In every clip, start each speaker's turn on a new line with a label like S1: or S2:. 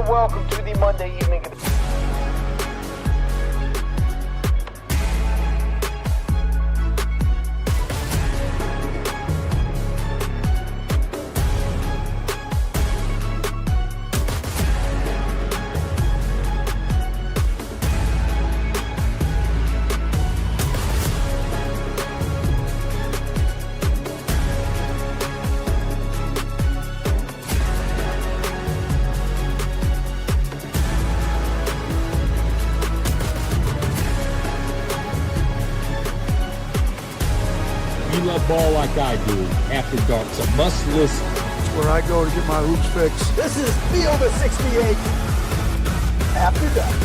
S1: welcome to the Monday evening.
S2: You love ball like I do. After dark, it's a must listen.
S3: It's where I go to get my hoops fixed.
S1: This is Field of 68 after dark.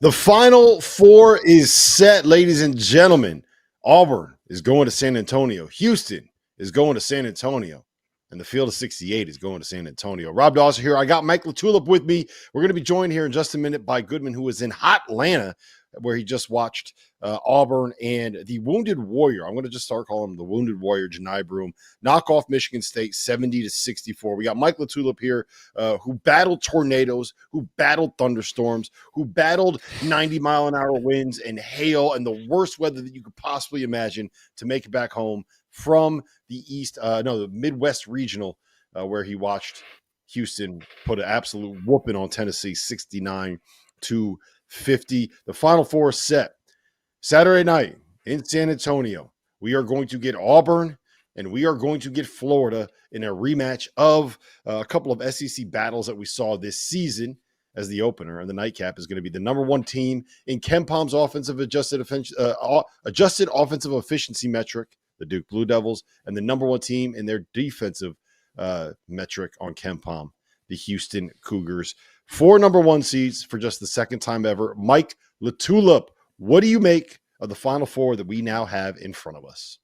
S4: The Final Four is set, ladies and gentlemen. Auburn is going to San Antonio. Houston is going to San Antonio. And the Field of 68 is going to San Antonio. Rob Dawson here. I got Mike LaTulip with me. We're going to be joined here in just a minute by Goodman, who is in hot Atlanta, where he just watched Auburn and the Wounded Warrior. I'm going to just start calling him the Wounded Warrior, Johni Broome, knock off Michigan State 70-64. We got Mike LaTulip here, who battled tornadoes, who battled thunderstorms, who battled 90-mile-an-hour winds and hail and the worst weather that you could possibly imagine to make it back home from the the Midwest Regional, where he watched Houston put an absolute whooping on Tennessee, 69-50. The Final Four is set. Saturday night in San Antonio, we are going to get Auburn and we are going to get Florida in a rematch of a couple of SEC battles that we saw this season as the opener. And the nightcap is going to be the number one team in KenPom's adjusted offensive efficiency metric, the Duke Blue Devils, and the number one team in their defensive metric on KenPom, the Houston Cougars. 4 number one seeds for just the second time ever. Mike LaTulip, what do you make of the Final Four that we now have in front of us?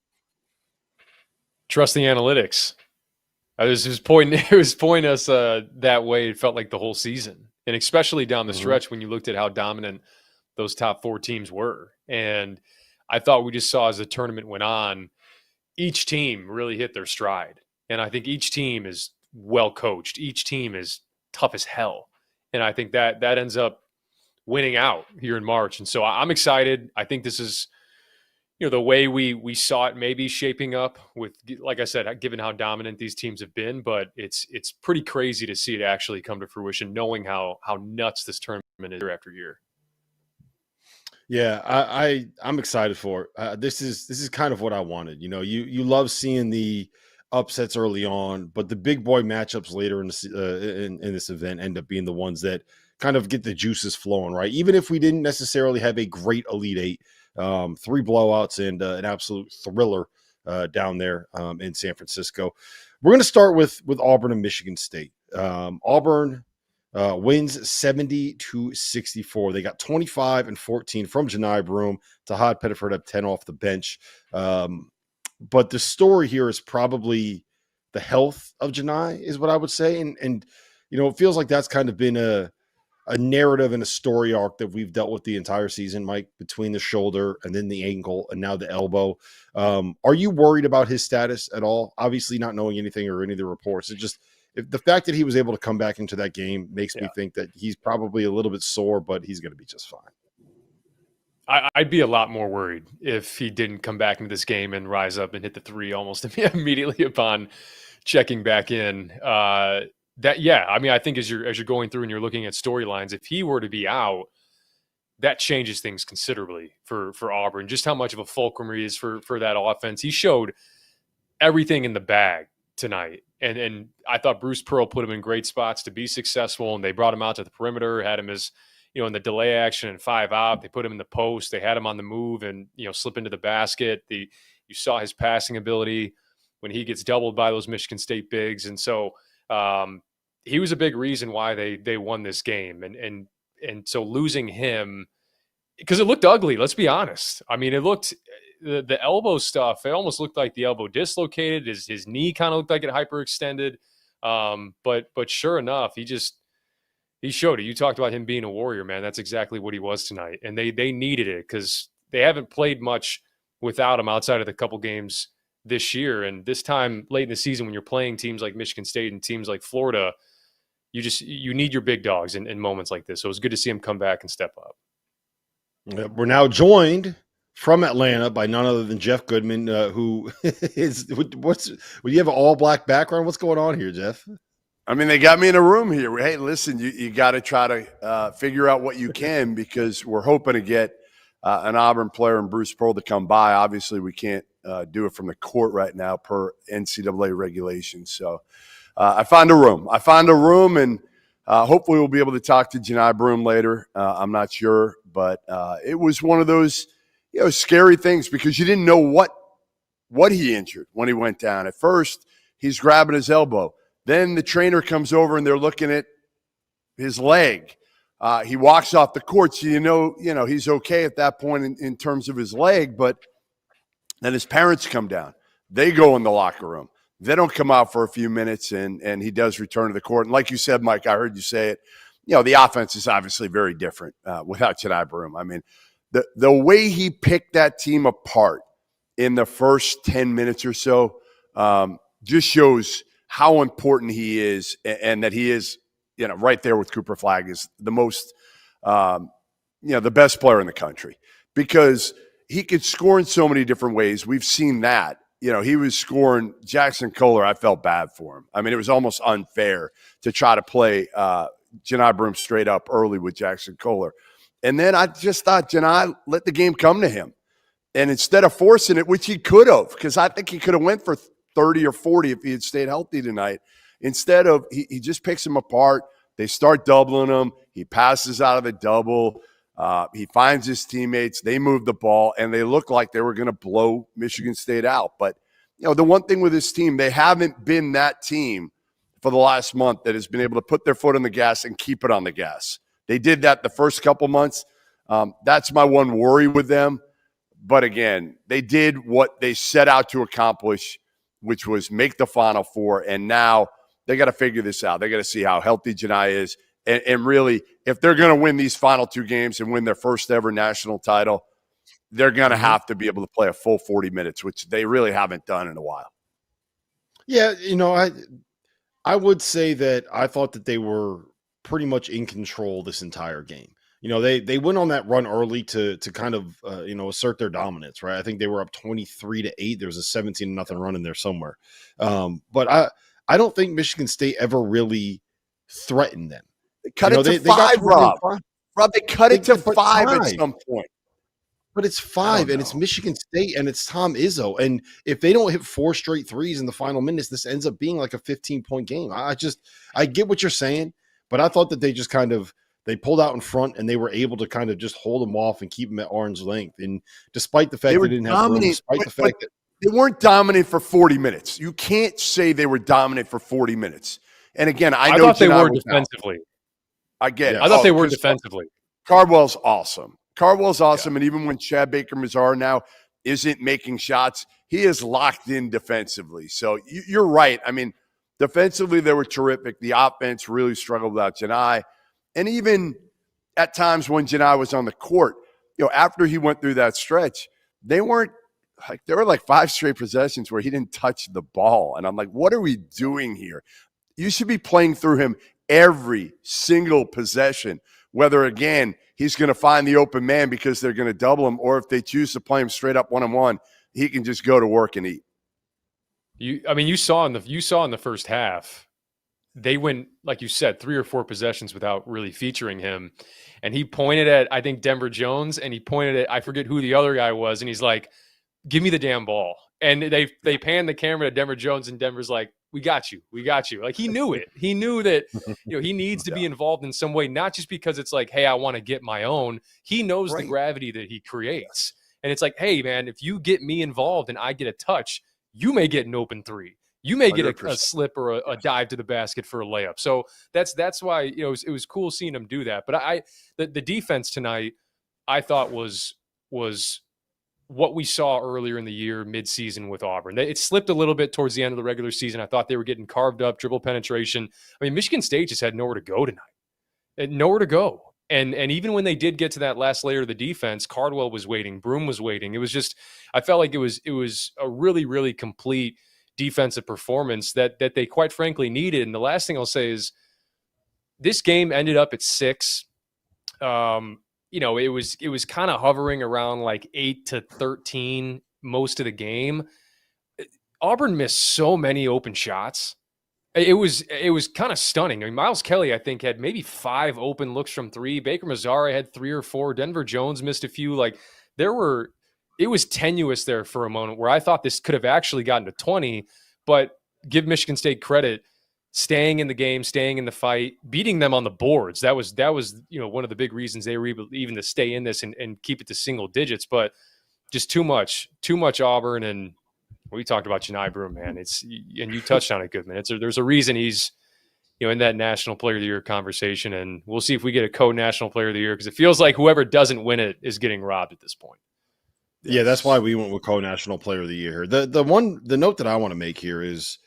S5: Trust the analytics. It was pointing us that way. It felt like the whole season, and especially down the stretch when you looked at how dominant those top 4 teams were. And I thought we just saw as the tournament went on, each team really hit their stride. And I think each team is well coached. Each team is tough as hell. And I think that ends up winning out here in March. And so I'm excited. I think this is, the way we saw it maybe shaping up with, like I said, given how dominant these teams have been, but it's pretty crazy to see it actually come to fruition, knowing how nuts this tournament is year after year.
S4: Yeah, I'm excited for it. This is kind of what I wanted. You love seeing the upsets early on, but the big boy matchups later in this event end up being the ones that kind of get the juices flowing, right? Even if we didn't necessarily have a great Elite Eight, 3 blowouts and an absolute thriller down there in San Francisco. We're going to start with Auburn and Michigan State. Auburn wins 70-64. They got 25 and 14 from Johni Broome. Tahad Pettiford had 10 off the bench. But the story here is probably the health of Johni, is what I would say. And it feels like that's kind of been a narrative and a story arc that we've dealt with the entire season, Mike, between the shoulder and then the ankle and now the elbow. Are you worried about his status at all? Obviously not knowing anything or any of the reports. It just, if the fact that he was able to come back into that game makes me think that he's probably a little bit sore, but he's going to be just fine.
S5: I'd be a lot more worried if he didn't come back into this game and rise up and hit the 3 almost immediately upon checking back in. I think as you're going through and you're looking at storylines, if he were to be out, that changes things considerably for Auburn. Just how much of a fulcrum he is for that offense. He showed everything in the bag tonight, and I thought Bruce Pearl put him in great spots to be successful, and they brought him out to the perimeter, had him as in the delay action and 5 out. They put him in the post. They had him on the move and slip into the basket. You saw his passing ability when he gets doubled by those Michigan State bigs, and so. He was a big reason why they won this game. And so losing him, because it looked ugly, let's be honest. I mean, it looked, the elbow stuff, it almost looked like the elbow dislocated. His knee kind of looked like it hyperextended. But sure enough, he showed it. You talked about him being a warrior, man. That's exactly what he was tonight. And they needed it because they haven't played much without him outside of the couple games this year. And this time late in the season, when you're playing teams like Michigan State and teams like Florida, you need your big dogs in moments like this. So it was good to see him come back and step up.
S4: We're now joined from Atlanta by none other than Jeff Goodman, who is would you have an all black background? What's going on here, Jeff?
S3: I mean, they got me in a room here. Hey, listen, you got to try to figure out what you can, because we're hoping to get an Auburn player and Bruce Pearl to come by. Obviously, we can't do it from the court right now per NCAA regulations. So I found a room, and hopefully we'll be able to talk to Johni Broome later. I'm not sure, but it was one of those scary things, because you didn't know what he injured when he went down. At first, he's grabbing his elbow. Then the trainer comes over and they're looking at his leg. He walks off the court, so you know he's okay at that point in terms of his leg. But then his parents come down. They go in the locker room. They don't come out for a few minutes, and he does return to the court. And like you said, Mike, I heard you say it. The offense is obviously very different without Johni Broome. I mean, the way he picked that team apart in the first 10 minutes or so just shows how important he is, and that he is, right there with Cooper Flagg, is the most, the best player in the country, because he could score in so many different ways. We've seen that. He was scoring. Jackson Kohler, I felt bad for him. I mean, it was almost unfair to try to play Johni Broome straight up early with Jackson Kohler. And then I just thought Johni let the game come to him. And instead of forcing it, which he could have, because I think he could have went for 30 or 40 if he had stayed healthy tonight. Instead of, he just picks him apart. They start doubling him. He passes out of the double. He finds his teammates. They move the ball, and they look like they were going to blow Michigan State out. But, the one thing with this team, they haven't been that team for the last month that has been able to put their foot on the gas and keep it on the gas. They did that the first couple months. That's my one worry with them. But again, they did what they set out to accomplish, which was make the Final Four. And now they got to figure this out. They got to see how healthy Johni is. And really, if they're going to win these final two games and win their first ever national title, they're going to have to be able to play a full 40 minutes, which they really haven't done in a while.
S4: Yeah, I would say that I thought that they were pretty much in control this entire game. They went on that run early to kind of assert their dominance, right? I think they were up 23-8. There was a 17-0 run in there somewhere. But I don't think Michigan State ever really threatened them.
S3: They cut it to 5, Rob. Rob, they cut it to 5 at some point.
S4: But it's 5, and it's Michigan State, and it's Tom Izzo. And if they don't hit 4 straight threes in the final minutes, this ends up being like a 15-point game. I get what you're saying, but I thought that they just kind of – they pulled out in front, and they were able to kind of just hold them off and keep them at arm's length. And despite the fact they didn't have room, despite the fact that
S3: they weren't dominant for 40 minutes. You can't say they were dominant for 40 minutes. And again, I know
S5: thought they were defensively.
S3: I get it.
S5: I thought they were defensively.
S3: Cardwell's awesome. And even when Chad Baker-Mazar now isn't making shots, he is locked in defensively. So you're right. I mean, defensively, they were terrific. The offense really struggled without Johni. And even at times when Johni was on the court, after he went through that stretch, there were like 5 straight possessions where he didn't touch the ball. And I'm like, what are we doing here? You should be playing through him every single possession, whether, again, he's going to find the open man because they're going to double him, or if they choose to play him straight up one-on-one, he can just go to work and eat.
S5: You saw in the first half, they went, like you said, 3 or 4 possessions without really featuring him. And he pointed at, I think, Denver Jones, and he pointed at, I forget who the other guy was, and he's like, give me the damn ball. And they panned the camera to Denver Jones, and Denver's like, we got you. Like, he knew it. He knew that, he needs to be involved in some way, not just because it's like, hey, I want to get my own. He knows the gravity that he creates. And it's like, hey, man, if you get me involved and I get a touch, you may get an open 3. You may get a slip or a dive to the basket for a layup. So that's why, it was cool seeing him do that. But the defense tonight, I thought was what we saw earlier in the year, mid-season with Auburn. It slipped a little bit towards the end of the regular season. I thought they were getting carved up, dribble penetration. I mean, Michigan State just had nowhere to go tonight. Nowhere to go. And even when they did get to that last layer of the defense, Cardwell was waiting, Broome was waiting. It was just, I felt like it was a really, really complete defensive performance that they quite frankly needed. And the last thing I'll say is this game ended up at 6. It was kind of hovering around like 8-13 most of the game. Auburn missed so many open shots. It was kind of stunning. I mean, Miles Kelly, I think, had maybe 5 open looks from 3. Baker Mazzara had 3 or 4. Denver Jones missed a few. Like it was tenuous there for a moment where I thought this could have actually gotten to 20, but give Michigan State credit, staying in the game, staying in the fight, beating them on the boards. That was one of the big reasons they were even to stay in this and keep it to single digits, but just too much Auburn. And we talked about Johni Broome, man. And you touched on it, Goodman. There's a reason he's in that National Player of the Year conversation, and we'll see if we get a co-National Player of the Year because it feels like whoever doesn't win it is getting robbed at this point.
S4: Yeah, that's why we went with co-National Player of the Year. The note that I want to make here is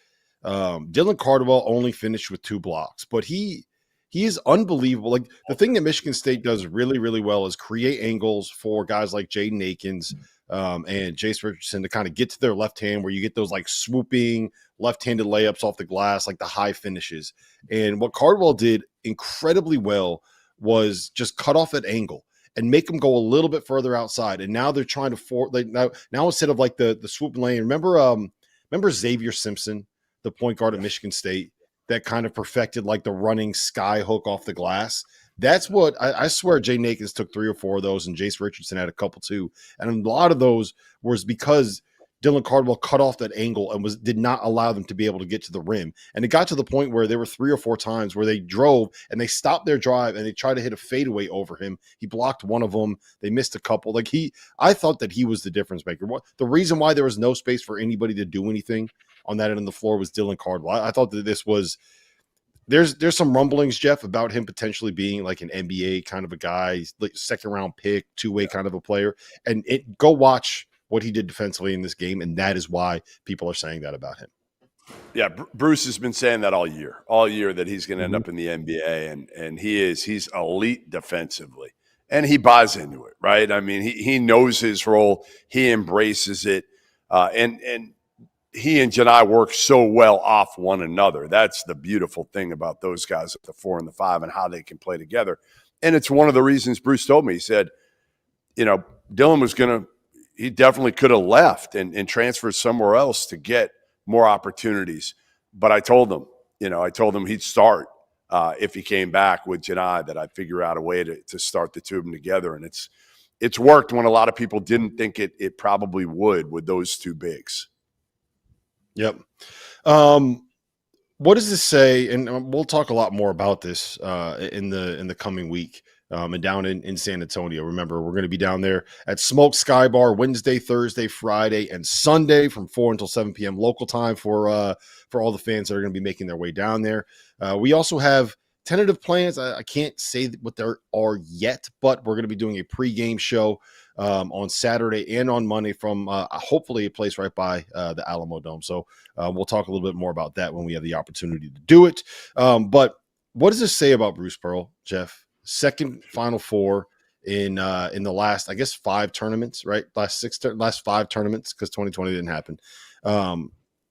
S4: Dylan Cardwell only finished with 2 blocks, but he is unbelievable. Like the thing that Michigan State does really, really well is create angles for guys like Jaden Akins and Jace Richardson to kind of get to their left hand where you get those like swooping left-handed layups off the glass, like the high finishes. And what Cardwell did incredibly well was just cut off that angle and make them go a little bit further outside. And now they're trying to now instead of like the swoop lane, remember Xavier Simpson, the point guard at Michigan State, that kind of perfected like the running sky hook off the glass. That's what I swear Jaden Akins took 3 or 4 of those, and Jace Richardson had a couple too. And a lot of those was because Dylan Cardwell cut off that angle and did not allow them to be able to get to the rim. And it got to the point where there were 3 or 4 times where they drove and they stopped their drive and they tried to hit a fadeaway over him. He blocked one of them. They missed a couple. I thought that he was the difference maker. The reason why there was no space for anybody to do anything on that end of the floor was Dylan Cardwell. I thought that this was there's some rumblings, Jeff, about him potentially being like an NBA kind of a guy, like second round pick, 2-way kind of a player. And go watch what he did defensively in this game, and that is why people are saying that about him.
S3: Yeah, Bruce has been saying that all year that he's going to end up in the NBA, and he's elite defensively, and he buys into it, right? I mean, he knows his role, he embraces it, and he and Johni work so well off one another. That's the beautiful thing about those guys at the 4 and the 5 and how they can play together. And it's one of the reasons Bruce told me. He said, Dylan he definitely could have left and transferred somewhere else to get more opportunities. But I told him he'd start if he came back with Johni, that I'd figure out a way to start the 2 of them together. And it's worked when a lot of people didn't think it probably would with those 2 bigs.
S4: Yep. What does this say? And we'll talk a lot more about this in the coming week and down in San Antonio. Remember, we're going to be down there at Smoke Sky Bar Wednesday, Thursday, Friday, and Sunday from 4 until 7 p.m. local time for all the fans that are going to be making their way down there. We also have tentative plans. I can't say what there are yet, but we're going to be doing a pregame show on Saturday and on Monday from hopefully a place right by the Alamo Dome. So we'll talk a little bit more about that when we have the opportunity to do it. But what does this say about Bruce Pearl, Jeff? Second Final Four in the last, I guess, 5 tournaments, right? Last 5 tournaments, because 2020 didn't happen.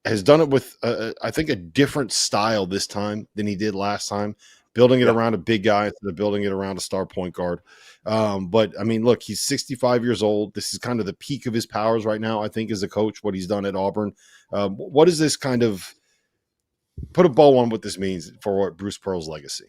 S4: Has done it with, I think, a different style this time than he did last time. Building it around a big guy instead of building it around a star point guard. But, I mean, look, he's 65 years old. This is kind of the peak of his powers right now, I think, as a coach, what he's done at Auburn. What does this kind of put a bow on what this means for Bruce Pearl's legacy?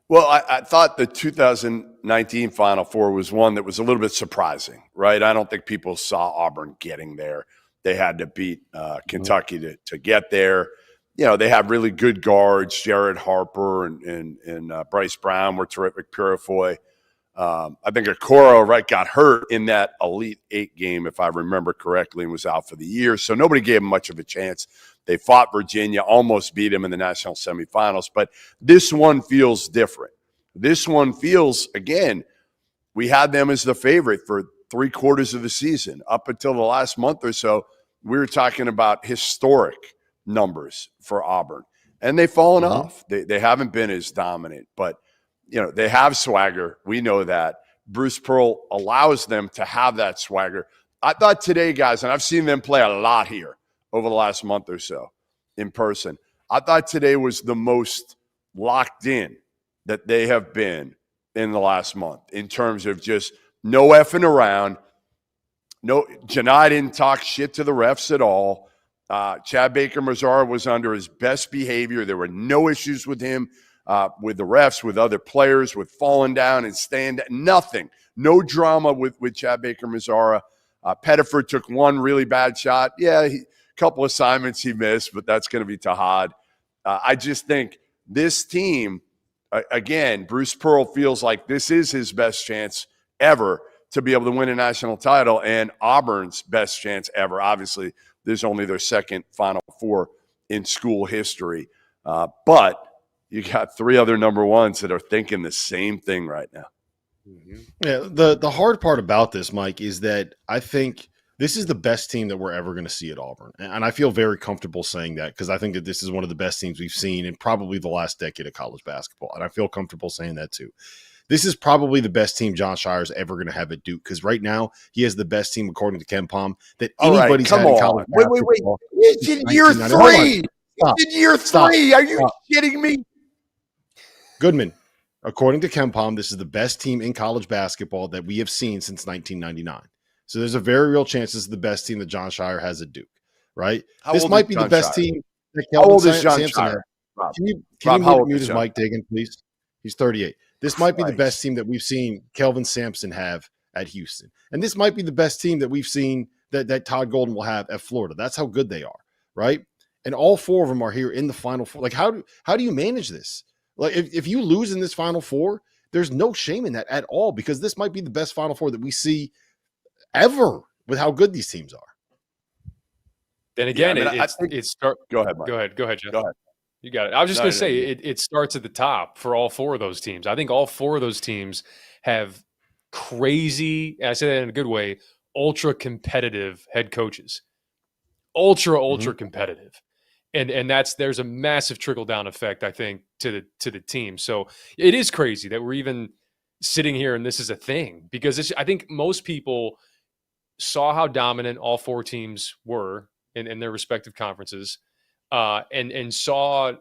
S3: Well, I thought the 2019 Final Four was one that was a little bit surprising, right? I don't think people saw Auburn getting there. They had to beat Kentucky to get there. They have really good guards. Jared Harper and Bryce Brown were terrific. Purifoy. I think Okoro, got hurt in that Elite 8 game, if I remember correctly, and was out for the year. So nobody gave him much of a chance. They fought Virginia, almost beat him in the national semifinals. But this one feels different. This one feels, again, we had them as the favorite for 3/4 of the season. Up until the last month or so, we were talking about historic numbers for Auburn. And they've fallen off. They haven't been as dominant. But they have swagger. We know that. Bruce Pearl allows them to have that swagger. I thought today, guys, and I've seen them play a lot here over the last month or so in person. I thought today was the most locked in that they have been in the last month in terms of just no effing around. No, Johni didn't talk shit to the refs at all. Chad Baker-Mazara was under his best behavior. There were no issues with him, with the refs, with other players, with falling down and stand. Nothing. No drama with Chad Baker-Mazara. Pettiford took one really bad shot. Yeah, a couple assignments he missed, but that's going to be Tahad. I just think this team, again, Bruce Pearl feels like this is his best chance ever to be able to win a national title, and Auburn's best chance ever. Obviously, there's only their second Final Four in school history. But you got three other number ones that are thinking the same thing right now.
S4: Yeah, the hard part about this, Mike, is that I think this is the best team that we're ever going to see at Auburn. And I feel very comfortable saying that because I think that this is one of the best teams we've seen in probably the last decade of college basketball. And I feel comfortable saying that too. This is probably the best team Jon Scheyer is ever going to have at Duke because right now he has the best team, according to Ken Pom, that anybody's had in college basketball.
S3: Wait. It's in year three. It's in year three. Are you kidding me?
S4: Goodman, according to Ken Pom, this is the best team in college basketball that we have seen since 1999. So there's a very real chance this is the best team that Jon Scheyer has at Duke, right? This might be the best team that Kelvin Sampson had. Can you mute his mic, Dagan, please? He's 38. This might be the best team that we've seen Kelvin Sampson have at Houston. And this might be the best team that we've seen that Todd Golden will have at Florida. That's how good they are, right? And all four of them are here in the Final Four. Like, how do you manage this? Like, if you lose in this Final Four, there's no shame in that at all because this might be the best Final Four that we see ever with how good these teams are.
S5: Then again,
S3: Go ahead, Mike.
S5: Go ahead, Jeff.
S3: Go ahead.
S5: You got it. I was just going to say it starts at the top for all four of those teams. I think all four of those teams have crazy, and I say that in a good way, ultra competitive head coaches. Ultra competitive. And there's a massive trickle down effect, I think, to the team. So it is crazy that we're even sitting here and this is a thing because I think most people saw how dominant all four teams were in their respective conferences. And saw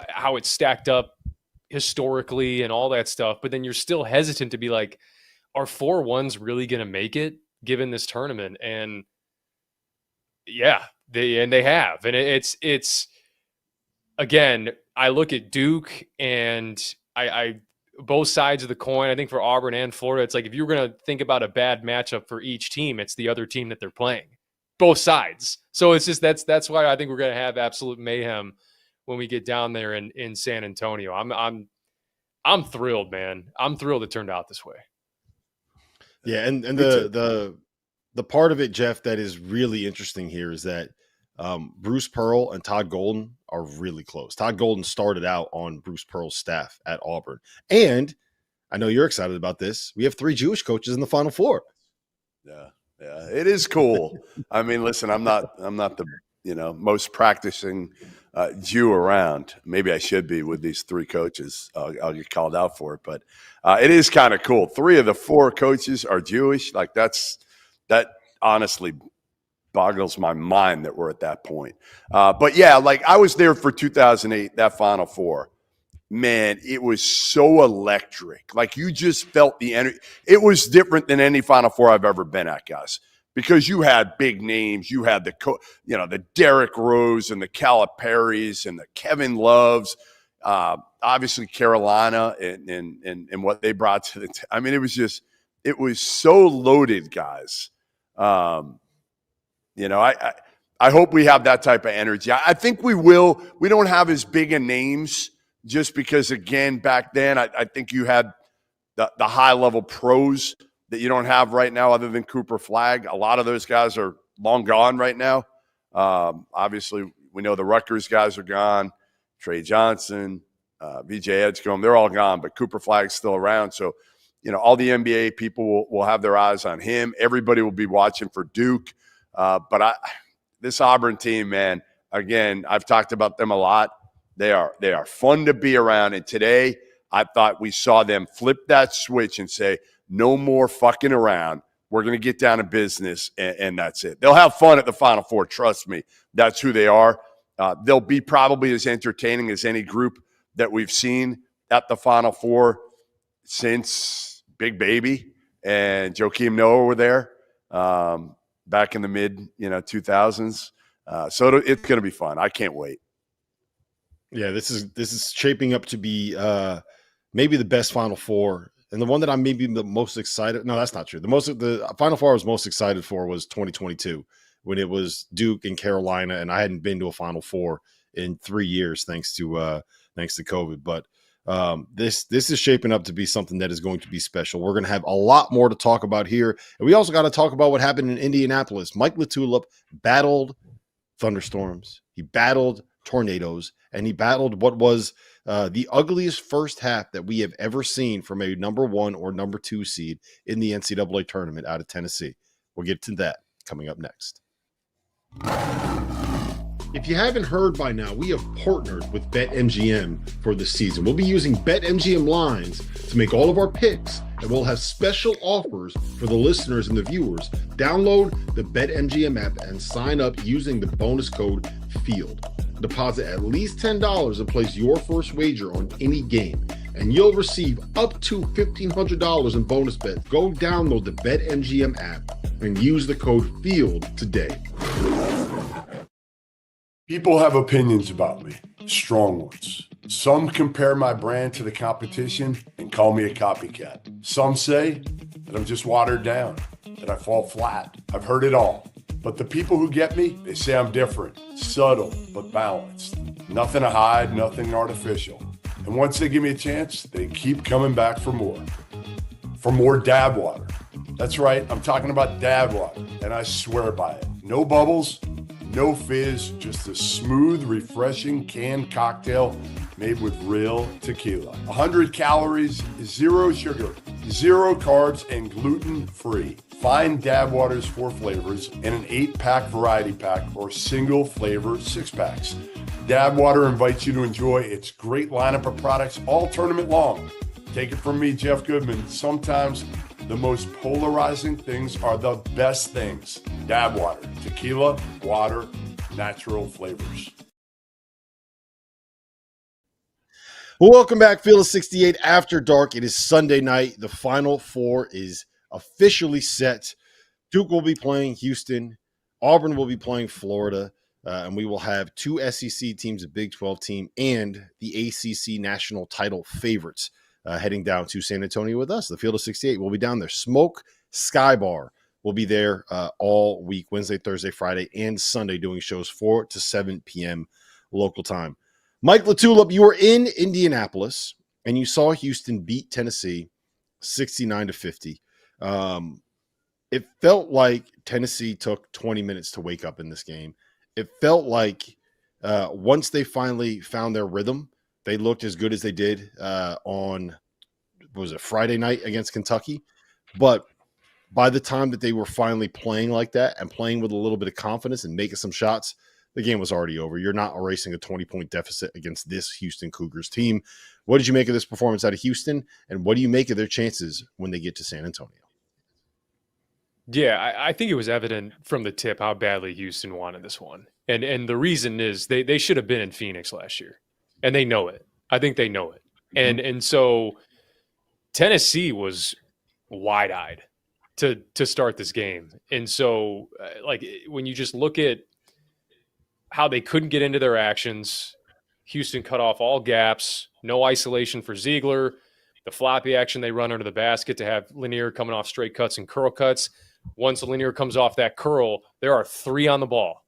S5: how it stacked up historically and all that stuff, but then you're still hesitant to be like, are 4-1s really going to make it given this tournament? And yeah, they have, and it's again, I look at Duke and I both sides of the coin. I think for Auburn and Florida, it's like if you're going to think about a bad matchup for each team, it's the other team that they're playing. Both sides. So it's just that's why I think we're going to have absolute mayhem when we get down there in San Antonio. I'm thrilled, man. I'm thrilled it turned out this way.
S4: Yeah, and the part of it, Jeff, that is really interesting here is that Bruce Pearl and Todd Golden are really close. Todd Golden started out on Bruce Pearl's staff at Auburn, and I know you're excited about this. We have 3 Jewish coaches in the Final Four.
S3: Yeah, it is cool. I mean, listen, I'm not the most practicing Jew around. Maybe I should be with these 3 coaches. I'll get called out for it, but it is kind of cool. 3 of the 4 coaches are Jewish. Like that honestly boggles my mind that we're at that point. But yeah, like I was there for 2008, that Final Four. Man, it was so electric. Like you just felt the energy. It was different than any Final Four I've ever been at, guys, because you had big names. You had the Derrick Rose and the Calipari's and the Kevin Loves, obviously Carolina and what they brought to the I mean, it was so loaded, guys. I hope we have that type of energy. I think we will. We don't have as big a names just because, again, back then, I think you had the high-level pros that you don't have right now other than Cooper Flagg. A lot of those guys are long gone right now. Obviously, we know the Rutgers guys are gone. Trey Johnson, VJ Edgecombe, they're all gone, but Cooper Flagg's still around. So, all the NBA people will have their eyes on him. Everybody will be watching for Duke. But this Auburn team, man, again, I've talked about them a lot. They are fun to be around. And today, I thought we saw them flip that switch and say, no more fucking around. We're going to get down to business, and that's it. They'll have fun at the Final Four. Trust me. That's who they are. They'll be probably as entertaining as any group that we've seen at the Final Four since Big Baby and Joakim Noah were there back in the mid 2000s. So it's going to be fun. I can't wait.
S4: Yeah, this is shaping up to be maybe the best Final Four, and the one that I'm maybe the most excited. No, that's not true. The Final Four I was most excited for was 2022 when it was Duke and Carolina, and I hadn't been to a Final Four in 3 years thanks to COVID. But this is shaping up to be something that is going to be special. We're going to have a lot more to talk about here, and we also got to talk about what happened in Indianapolis. Mike LaTulip battled thunderstorms. He battled tornadoes, and he battled what was the ugliest first half that we have ever seen from a number 1 or number 2 seed in the NCAA tournament out of Tennessee. We'll get to that coming up next. If you haven't heard by now, we have partnered with BetMGM for the season. We'll be using BetMGM lines to make all of our picks, and we'll have special offers for the listeners and the viewers. Download the BetMGM app and sign up using the bonus code FIELD. Deposit at least $10 and place your first wager on any game, and you'll receive up to $1,500 in bonus bets. Go download the BetMGM app and use the code FIELD today.
S3: People have opinions about me, strong ones. Some compare my brand to the competition and call me a copycat. Some say that I'm just watered down, that I fall flat. I've heard it all. But the people who get me, they say I'm different, subtle, but balanced. Nothing to hide, nothing artificial. And once they give me a chance, they keep coming back for more. For more dab water. That's right, I'm talking about dab water, and I swear by it. No bubbles, no fizz, just a smooth, refreshing canned cocktail made with real tequila. 100 calories, 0 sugar, 0 carbs, and gluten-free. Find Dab Water's 4 flavors in an 8-pack variety pack or single flavor 6-packs. Dab Water invites you to enjoy its great lineup of products all tournament long. Take it from me, Jeff Goodman. Sometimes the most polarizing things are the best things. Dab Water, tequila, water, natural flavors.
S4: Welcome back, Field of 68 After Dark. It is Sunday night. The Final Four is officially set. Duke will be playing Houston. Auburn will be playing Florida. And we will have 2 SEC teams, a Big 12 team, and the ACC national title favorites heading down to San Antonio with us. The Field of 68 will be down there. Smoke Sky Bar will be there all week, Wednesday, Thursday, Friday, and Sunday, doing shows 4 to 7 p.m. local time. Mike LaTulip, you were in Indianapolis, and you saw Houston beat Tennessee 69-50. It felt like Tennessee took 20 minutes to wake up in this game. It felt like once they finally found their rhythm, they looked as good as they did on, Friday night against Kentucky. But by the time that they were finally playing like that and playing with a little bit of confidence and making some shots, the game was already over. You're not erasing a 20-point deficit against this Houston Cougars team. What did you make of this performance out of Houston, and what do you make of their chances when they get to San Antonio?
S5: Yeah, I think it was evident from the tip how badly Houston wanted this one. And the reason is they should have been in Phoenix last year, and they know it. I think they know it. And so Tennessee was wide-eyed to start this game. And so, when you just look at how they couldn't get into their actions, Houston cut off all gaps, no isolation for Ziegler, the floppy action they run under the basket to have Lanier coming off straight cuts and curl cuts. Once Lanier comes off that curl, there are 3 on the ball.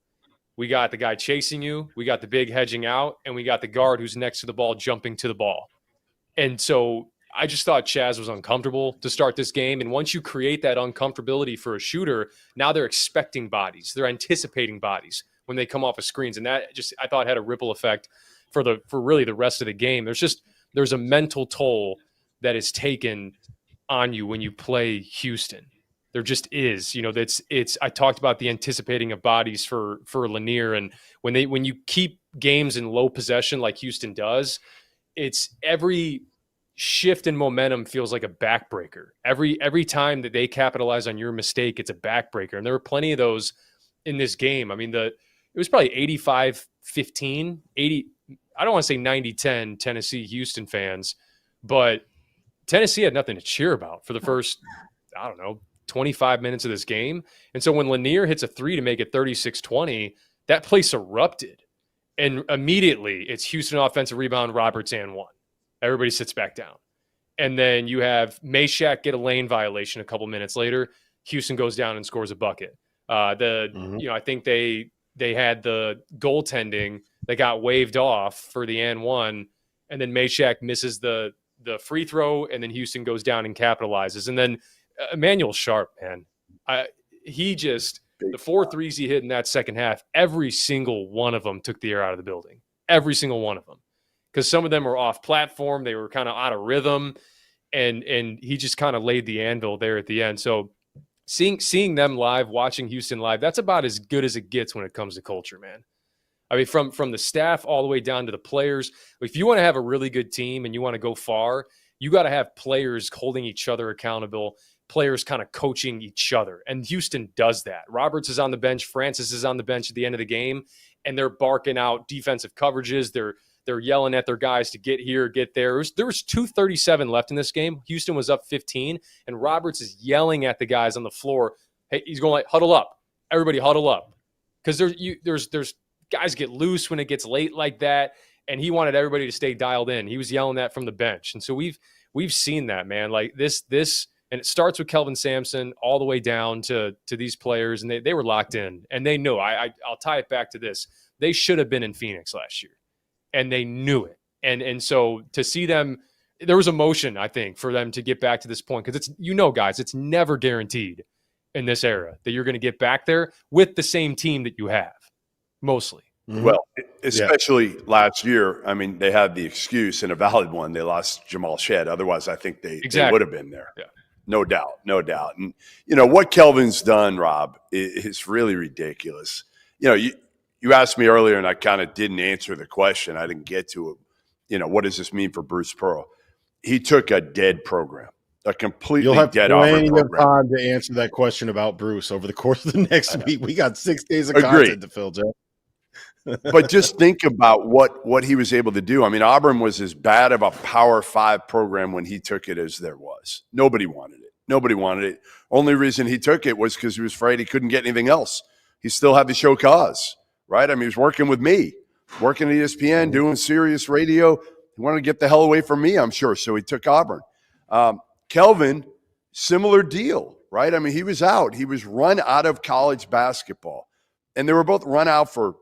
S5: We got the guy chasing you, we got the big hedging out, and we got the guard who's next to the ball jumping to the ball. And so I just thought Chaz was uncomfortable to start this game. And once you create that uncomfortability for a shooter, now they're expecting bodies. They're anticipating bodies when they come off of screens. And that just, I thought, had a ripple effect for really the rest of the game. There's a mental toll that is taken on you when you play Houston. There just is, I talked about the anticipating of bodies for Lanier. And when you keep games in low possession like Houston does, it's every shift in momentum feels like a backbreaker. Every time that they capitalize on your mistake, it's a backbreaker. And there were plenty of those in this game. I mean, it was probably 85-15, 80. I don't want to say 90-10 Tennessee Houston fans, but Tennessee had nothing to cheer about for the first, 25 minutes of this game. And so when Lanier hits a three to make it 36-20, that place erupted. And immediately it's Houston offensive rebound, Roberts and one. Everybody sits back down. And then you have Meshack get a lane violation a couple minutes later. Houston goes down and scores a bucket. I think they had the goaltending that got waved off for the and one, and then Meshack misses the free throw, and then Houston goes down and capitalizes. And then Emmanuel Sharp, man, the 4 threes he hit in that second half, every single one of them took the air out of the building. Every single one of them. Because some of them were off platform. They were kind of out of rhythm. And he just kind of laid the anvil there at the end. So seeing them live, watching Houston live, that's about as good as it gets when it comes to culture, man. I mean, from the staff all the way down to the players. If you want to have a really good team and you want to go far, you got to have players holding each other accountable, players kind of coaching each other. And Houston does that. Roberts is on the bench. Francis is on the bench at the end of the game, and they're barking out defensive coverages. They're yelling at their guys to get here, get there. There was 2:37 left in this game. Houston was up 15, and Roberts is yelling at the guys on the floor. Hey, he's going like, huddle up. Everybody huddle up. Because there's guys get loose when it gets late like that, and he wanted everybody to stay dialed in. He was yelling that from the bench. And so we've seen that, man. Like this, and it starts with Kelvin Sampson all the way down to these players, and they were locked in, and they knew. I'll tie it back to this. They should have been in Phoenix last year, and they knew it. And so to see them, there was emotion, I think, for them to get back to this point, because guys, it's never guaranteed in this era that you're going to get back there with the same team that you have, mostly.
S4: Mm-hmm.
S3: Well, especially last year, I mean, they had the excuse, and a valid one. They lost Jamal Shedd. Otherwise, I think they would have been there.
S5: Yeah.
S3: No doubt. And, what Kelvin's done, Rob, is really ridiculous. You asked me earlier, and I kind of didn't answer the question. I didn't get to it. What does this mean for Bruce Pearl? He took a dead program, a completely dead Auburn program.
S4: You'll have plenty of time to answer that question about Bruce over the course of the next week. We got 6 days of content to fill, Joe.
S3: But just think about what he was able to do. I mean, Auburn was as bad of a Power 5 program when he took it as there was. Nobody wanted it. Only reason he took it was because he was afraid he couldn't get anything else. He still had to show cause, right? I mean, he was working with me, working at ESPN, doing serious radio. He wanted to get the hell away from me, I'm sure. So he took Auburn. Kelvin, similar deal, right? I mean, he was out. He was run out of college basketball. And they were both run out for,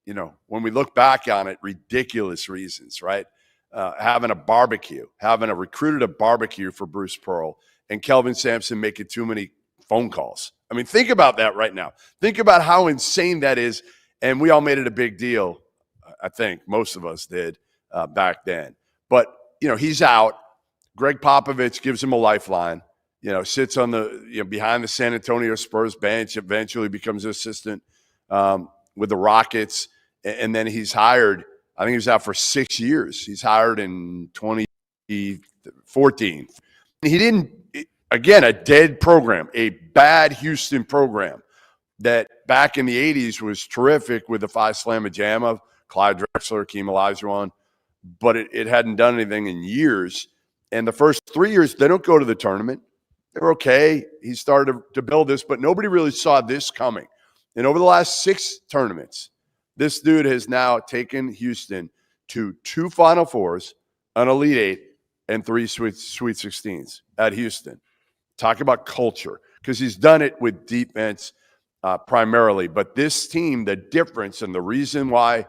S3: when we look back on it, ridiculous reasons, right? Having recruited a barbecue for Bruce Pearl, and Kelvin Sampson making too many phone calls. I mean, think about that right now. Think about how insane that is. And we all made it a big deal. I think most of us did back then. But, he's out. Greg Popovich gives him a lifeline, sits on behind the San Antonio Spurs bench, eventually becomes an assistant with the Rockets. And then he's hired. I think he was out for 6 years. He's hired in 2014. He didn't, again, a dead program, a bad Houston program that back in the 80s was terrific with the Phi Slamma Jamma, Clyde Drexler, Keem Olajuwon, but it hadn't done anything in years. And the first 3 years, they don't go to the tournament. They're okay. He started to build this, but nobody really saw this coming. And over the last 6 tournaments, this dude has now taken Houston to 2 Final Fours, an Elite 8, and 3 Sweet 16s at Houston. Talk about culture, because he's done it with defense primarily. But this team, the difference and the reason why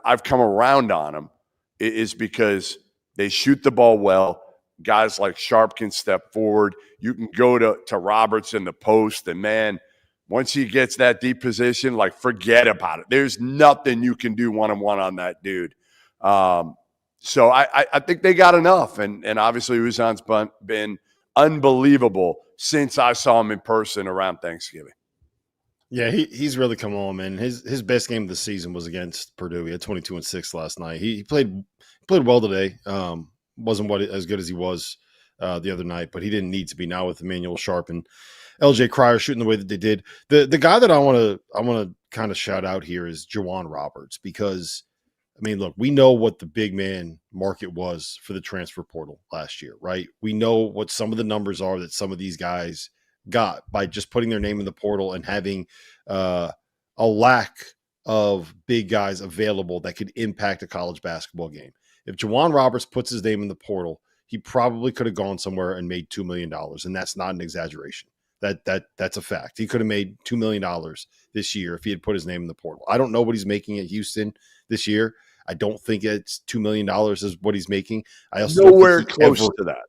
S3: I've come around on them is because they shoot the ball well. Guys like Sharp can step forward. You can go to Roberts in the post, and man, once he gets that deep position, forget about it. There's nothing you can do one-on-one on that dude. So I think they got enough. And obviously Uzan's been unbelievable since I saw him in person around Thanksgiving.
S4: Yeah, he's really come on, man. His best game of the season was against Purdue. He had 22 and 6 last night. He played well today. wasn't as good as he was the other night, but he didn't need to be now with Emmanuel Sharp and LJ Cryer shooting the way that they did. The guy that I want to kind of shout out here is Juwan Roberts, because I mean, look, we know what the big man market was for the transfer portal last year, right? We know what some of the numbers are that some of these guys got by just putting their name in the portal and having a lack of big guys available that could impact a college basketball game. If Juwan Roberts puts his name in the portal, he probably could have gone somewhere and made $2 million. And that's not an exaggeration. That's a fact. He could have made $2 million this year if he had put his name in the portal. I don't know what he's making at Houston this year. I don't think it's $2 million is what he's making. I also
S3: nowhere close to that.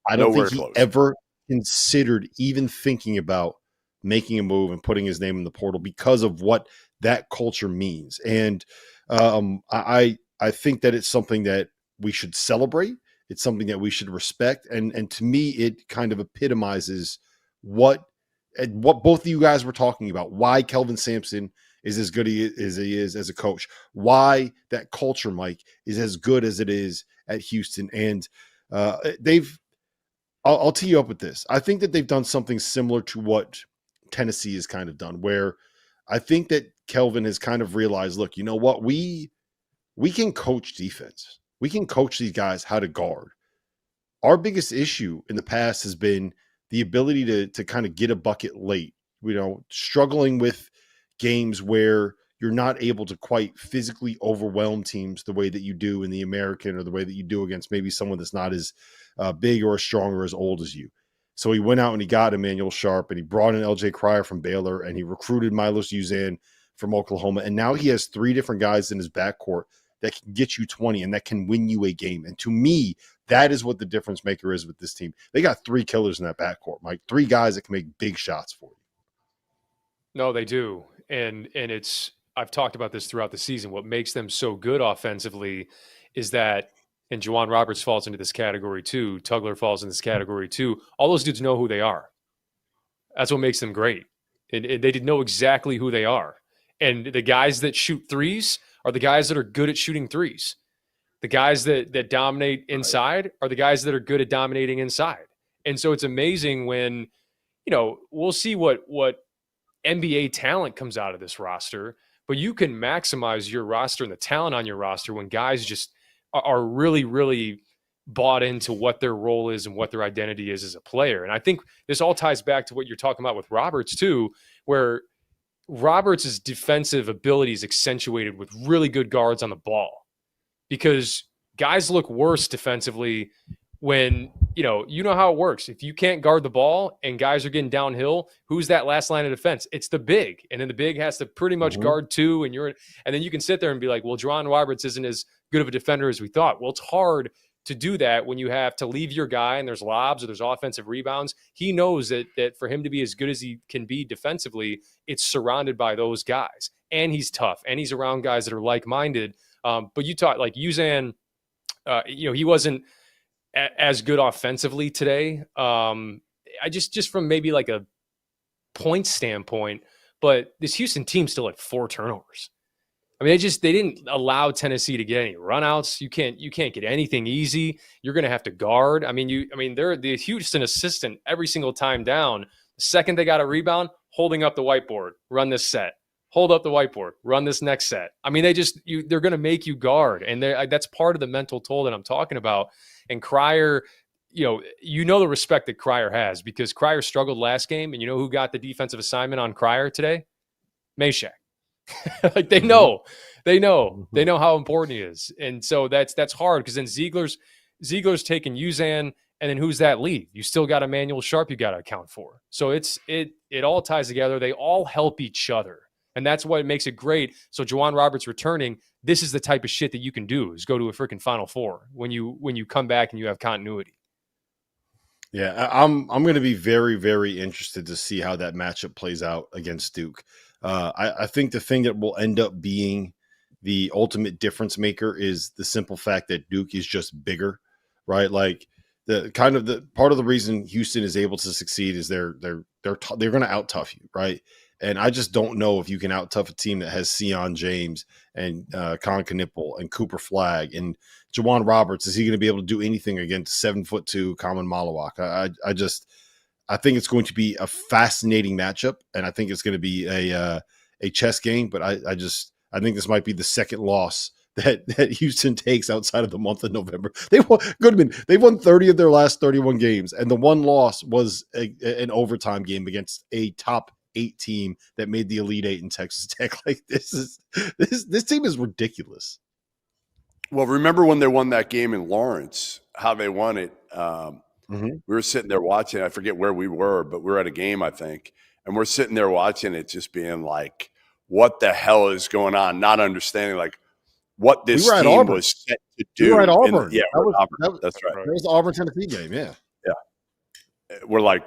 S4: I don't think he ever considered even thinking about making a move and putting his name in the portal because of what that culture means. And I think that it's something that we should celebrate. It's something that we should respect. And to me, it kind of epitomizes what both of you guys were talking about, why Kelvin Sampson is as good as he is as a coach, why that culture, Mike, is as good as it is at Houston. And I'll tee you up with this. I think that they've done something similar to what Tennessee has kind of done, where I think that Kelvin has kind of realized, look, you know what? We can coach defense. We can coach these guys how to guard. Our biggest issue in the past has been the ability to kind of get a bucket late, struggling with games where you're not able to quite physically overwhelm teams the way that you do in the American, or the way that you do against maybe someone that's not as big or as strong or as old as you. So he went out and he got Emmanuel Sharp, and he brought in LJ Cryer from Baylor, and he recruited Milos Uzan from Oklahoma. And now he has 3 different guys in his backcourt that can get you 20 and that can win you a game. And to me, that is what the difference maker is with this team. They got 3 killers in that backcourt, Mike. 3 guys that can make big shots for you.
S5: No, they do. And it's, I've talked about this throughout the season. What makes them so good offensively is that, and Juwan Roberts falls into this category too, Tugler falls in this category too, all those dudes know who they are. That's what makes them great. And they didn't know exactly who they are. And the guys that shoot threes are the guys that are good at shooting threes. The guys that dominate inside are the guys that are good at dominating inside. And so it's amazing when, we'll see what NBA talent comes out of this roster, but you can maximize your roster and the talent on your roster when guys just are really, really bought into what their role is and what their identity is as a player. And I think this all ties back to what you're talking about with Roberts too, where Roberts' defensive ability is accentuated with really good guards on the ball, because guys look worse defensively when, you know how it works. If you can't guard the ball and guys are getting downhill, who's that last line of defense? It's the big. And then the big has to pretty much guard 2, and then you can sit there and be like, well, Juwan Roberts isn't as good of a defender as we thought. Well, it's hard to do that when you have to leave your guy and there's lobs or there's offensive rebounds. He knows that for him to be as good as he can be defensively, it's surrounded by those guys. And he's tough, and he's around guys that are like-minded. But you talk like Uzan, he wasn't as good offensively today. I just from maybe like a point standpoint, but this Houston team still had 4 turnovers. I mean, they didn't allow Tennessee to get any runouts. You can't get anything easy. You're going to have to guard. They're the Houston assistant every single time down. The second they got a rebound, holding up the whiteboard, run this set. Hold up the whiteboard, run this next set. I mean, they're going to make you guard, and that's part of the mental toll that I'm talking about. And Cryer, the respect that Cryer has, because Cryer struggled last game, and you know who got the defensive assignment on Cryer today? Meshack. Like they know how important he is. And so that's hard, because then Ziegler's taking Uzan, and then who's that leave? You still got Emmanuel Sharp you got to account for. So it all ties together. They all help each other. And that's what makes it great. So Juwan Roberts returning, this is the type of shit that you can do, is go to a freaking Final Four when you come back and you have continuity.
S4: Yeah, I'm going to be very, very interested to see how that matchup plays out against Duke. I think the thing that will end up being the ultimate difference maker is the simple fact that Duke is just bigger, right? Like the part of the reason Houston is able to succeed is they're going to out tough you, right? And I just don't know if you can out-tough a team that has Sion James and Con Knipple and Cooper Flagg and Jawan Roberts. Is he going to be able to do anything against 7'2" Common Malawak? I think it's going to be a fascinating matchup, and I think it's going to be a chess game. But I think this might be the second loss that Houston takes outside of the month of November. They've won 30 of their last 31 games, and the one loss was an overtime game against a top 8 team that made the Elite 8 in Texas Tech. Like this team is ridiculous.
S3: Well, remember when they won that game in Lawrence, how they won it? We were sitting there watching. I forget where we were, but we were at a game, I think, and we're sitting there watching it, just being like, "What the hell is going on?" Not understanding like what this team was set to do.
S4: We were at Auburn.
S3: Auburn. That's right.
S4: That was the Auburn-Tennessee game. Yeah.
S3: We're like,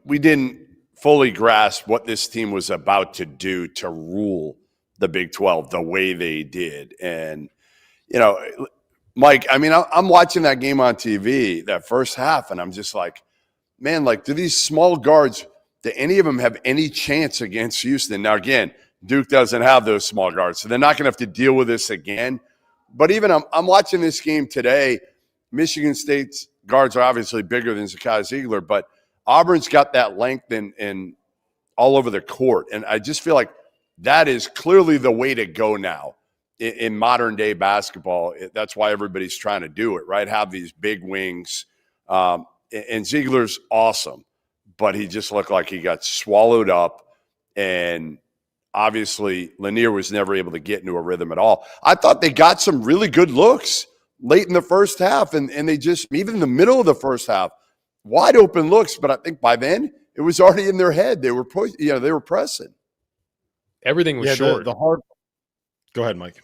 S3: we didn't fully grasp what this team was about to do to rule the Big 12 the way they did. And, Mike, I mean, I'm watching that game on TV, that first half, and I'm just like, man, like, do these small guards, do any of them have any chance against Houston? Now, again, Duke doesn't have those small guards, so they're not going to have to deal with this again. But even I'm watching this game today. Michigan State's guards are obviously bigger than Zakai Ziegler, but Auburn's got that length and all over the court. And I just feel like that is clearly the way to go now in modern day basketball. That's why everybody's trying to do it, right? Have these big wings. And Ziegler's awesome, but he just looked like he got swallowed up. And obviously Lanier was never able to get into a rhythm at all. I thought they got some really good looks late in the first half. And they just, even in the middle of the first half, wide open looks, but I think by then it was already in their head. They were they were pressing.
S5: Everything was short.
S4: Go ahead, Mike.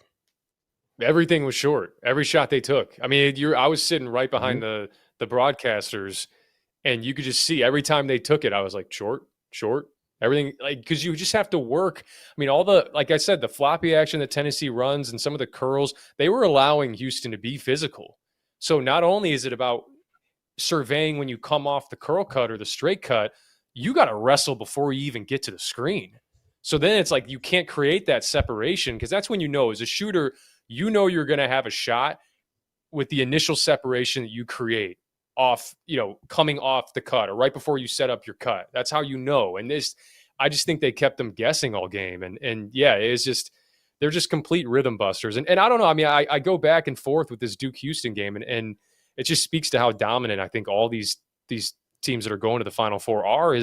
S5: Everything was short. Every shot they took. I mean, I was sitting right behind the broadcasters, and you could just see every time they took it, I was like, short. Everything, like, because you just have to work. I mean, like I said, the floppy action that Tennessee runs and some of the curls, they were allowing Houston to be physical. So not only is it about surveying when you come off the curl cut or the straight cut, you got to wrestle before you even get to the screen. So then it's like you can't create that separation, because that's when as a shooter, you're going to have a shot with the initial separation that you create off, coming off the cut or right before you set up your cut. That's how And I just think they kept them guessing all game. And yeah, it's just, they're just complete rhythm busters. And I don't know. I mean, I go back and forth with this Duke Houston game, and it just speaks to how dominant I think all these teams that are going to the Final Four are.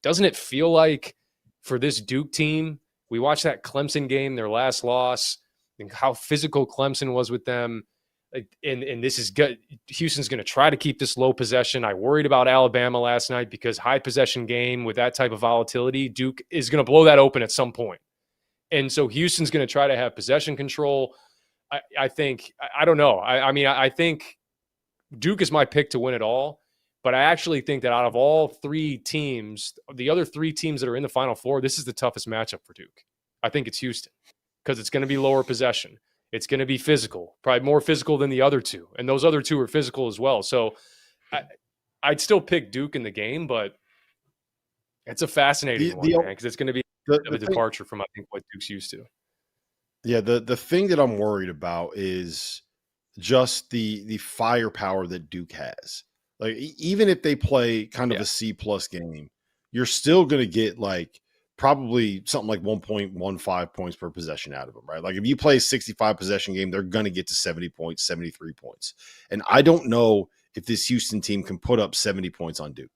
S5: Doesn't it feel like for this Duke team, we watched that Clemson game, their last loss, and how physical Clemson was with them. And this is good. Houston's going to try to keep this low possession. I worried about Alabama last night because high possession game with that type of volatility, Duke is going to blow that open at some point. And so Houston's going to try to have possession control. I think, I don't know. I think Duke is my pick to win it all, but I actually think that out of all 3 teams, the other 3 teams that are in the Final Four, this is the toughest matchup for Duke. I think it's Houston, because it's going to be lower possession. It's going to be physical, probably more physical than the other 2. And those other 2 are physical as well. So I'd still pick Duke in the game, but it's a fascinating one, man, because it's going to be a departure from, I think, what Duke's used to.
S4: Yeah, the thing that I'm worried about is just the firepower that Duke has. Like, even if they play kind of a C+ game, you're still going to get like probably something like 1.15 points per possession out of them, right? Like, if you play a 65 possession game, they're going to get to 70 points, 73 points. And I don't know if this Houston team can put up 70 points on Duke.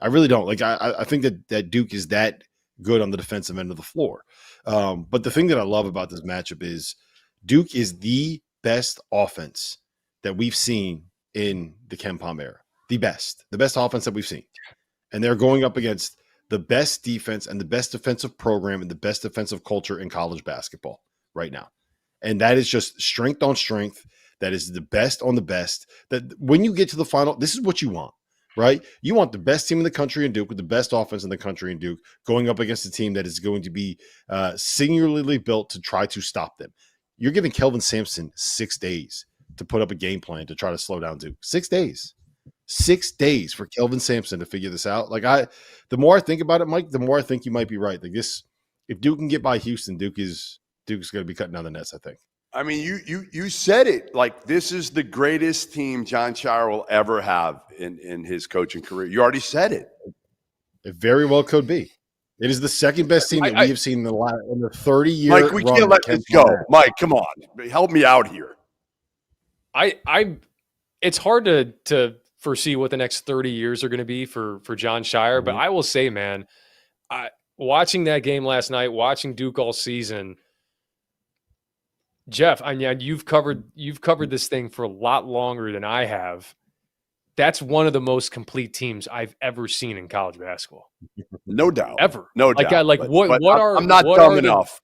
S4: I really don't. Like, I think that Duke is that good on the defensive end of the floor. But the thing that I love about this matchup is Duke is the best offense that we've seen in the Ken Pom era. The best offense that we've seen. And they're going up against the best defense and the best defensive program and the best defensive culture in college basketball right now. And that is just strength on strength. That is the best on the best. That when you get to the final, this is what you want, right? You want the best team in the country in Duke with the best offense in the country in Duke going up against a team that is going to be singularly built to try to stop them. You're giving Kelvin Sampson 6 days to put up a game plan to try to slow down Duke. 6 days. 6 days for Kelvin Sampson to figure this out. The more I think about it, Mike, the more I think you might be right. Like this, if Duke can get by Houston, Duke's going to be cutting down the nets, I think.
S3: I mean, you said it. Like, this is the greatest team Jon Scheyer will ever have in his coaching career. You already said it.
S4: It very well could be. It is the second best team that we have seen in the 30-year
S3: Mike, we can't let this go. Mike, come on. Help me out here.
S5: It's hard to foresee what the next 30 years are going to be for Jon Scheyer, but I will say, man, watching that game last night, watching Duke all season, Jeff, I mean, you've covered this thing for a lot longer than I have. That's one of the most complete teams I've ever seen in college basketball.
S3: No doubt.
S5: Ever.
S3: No doubt. I'm not dumb enough.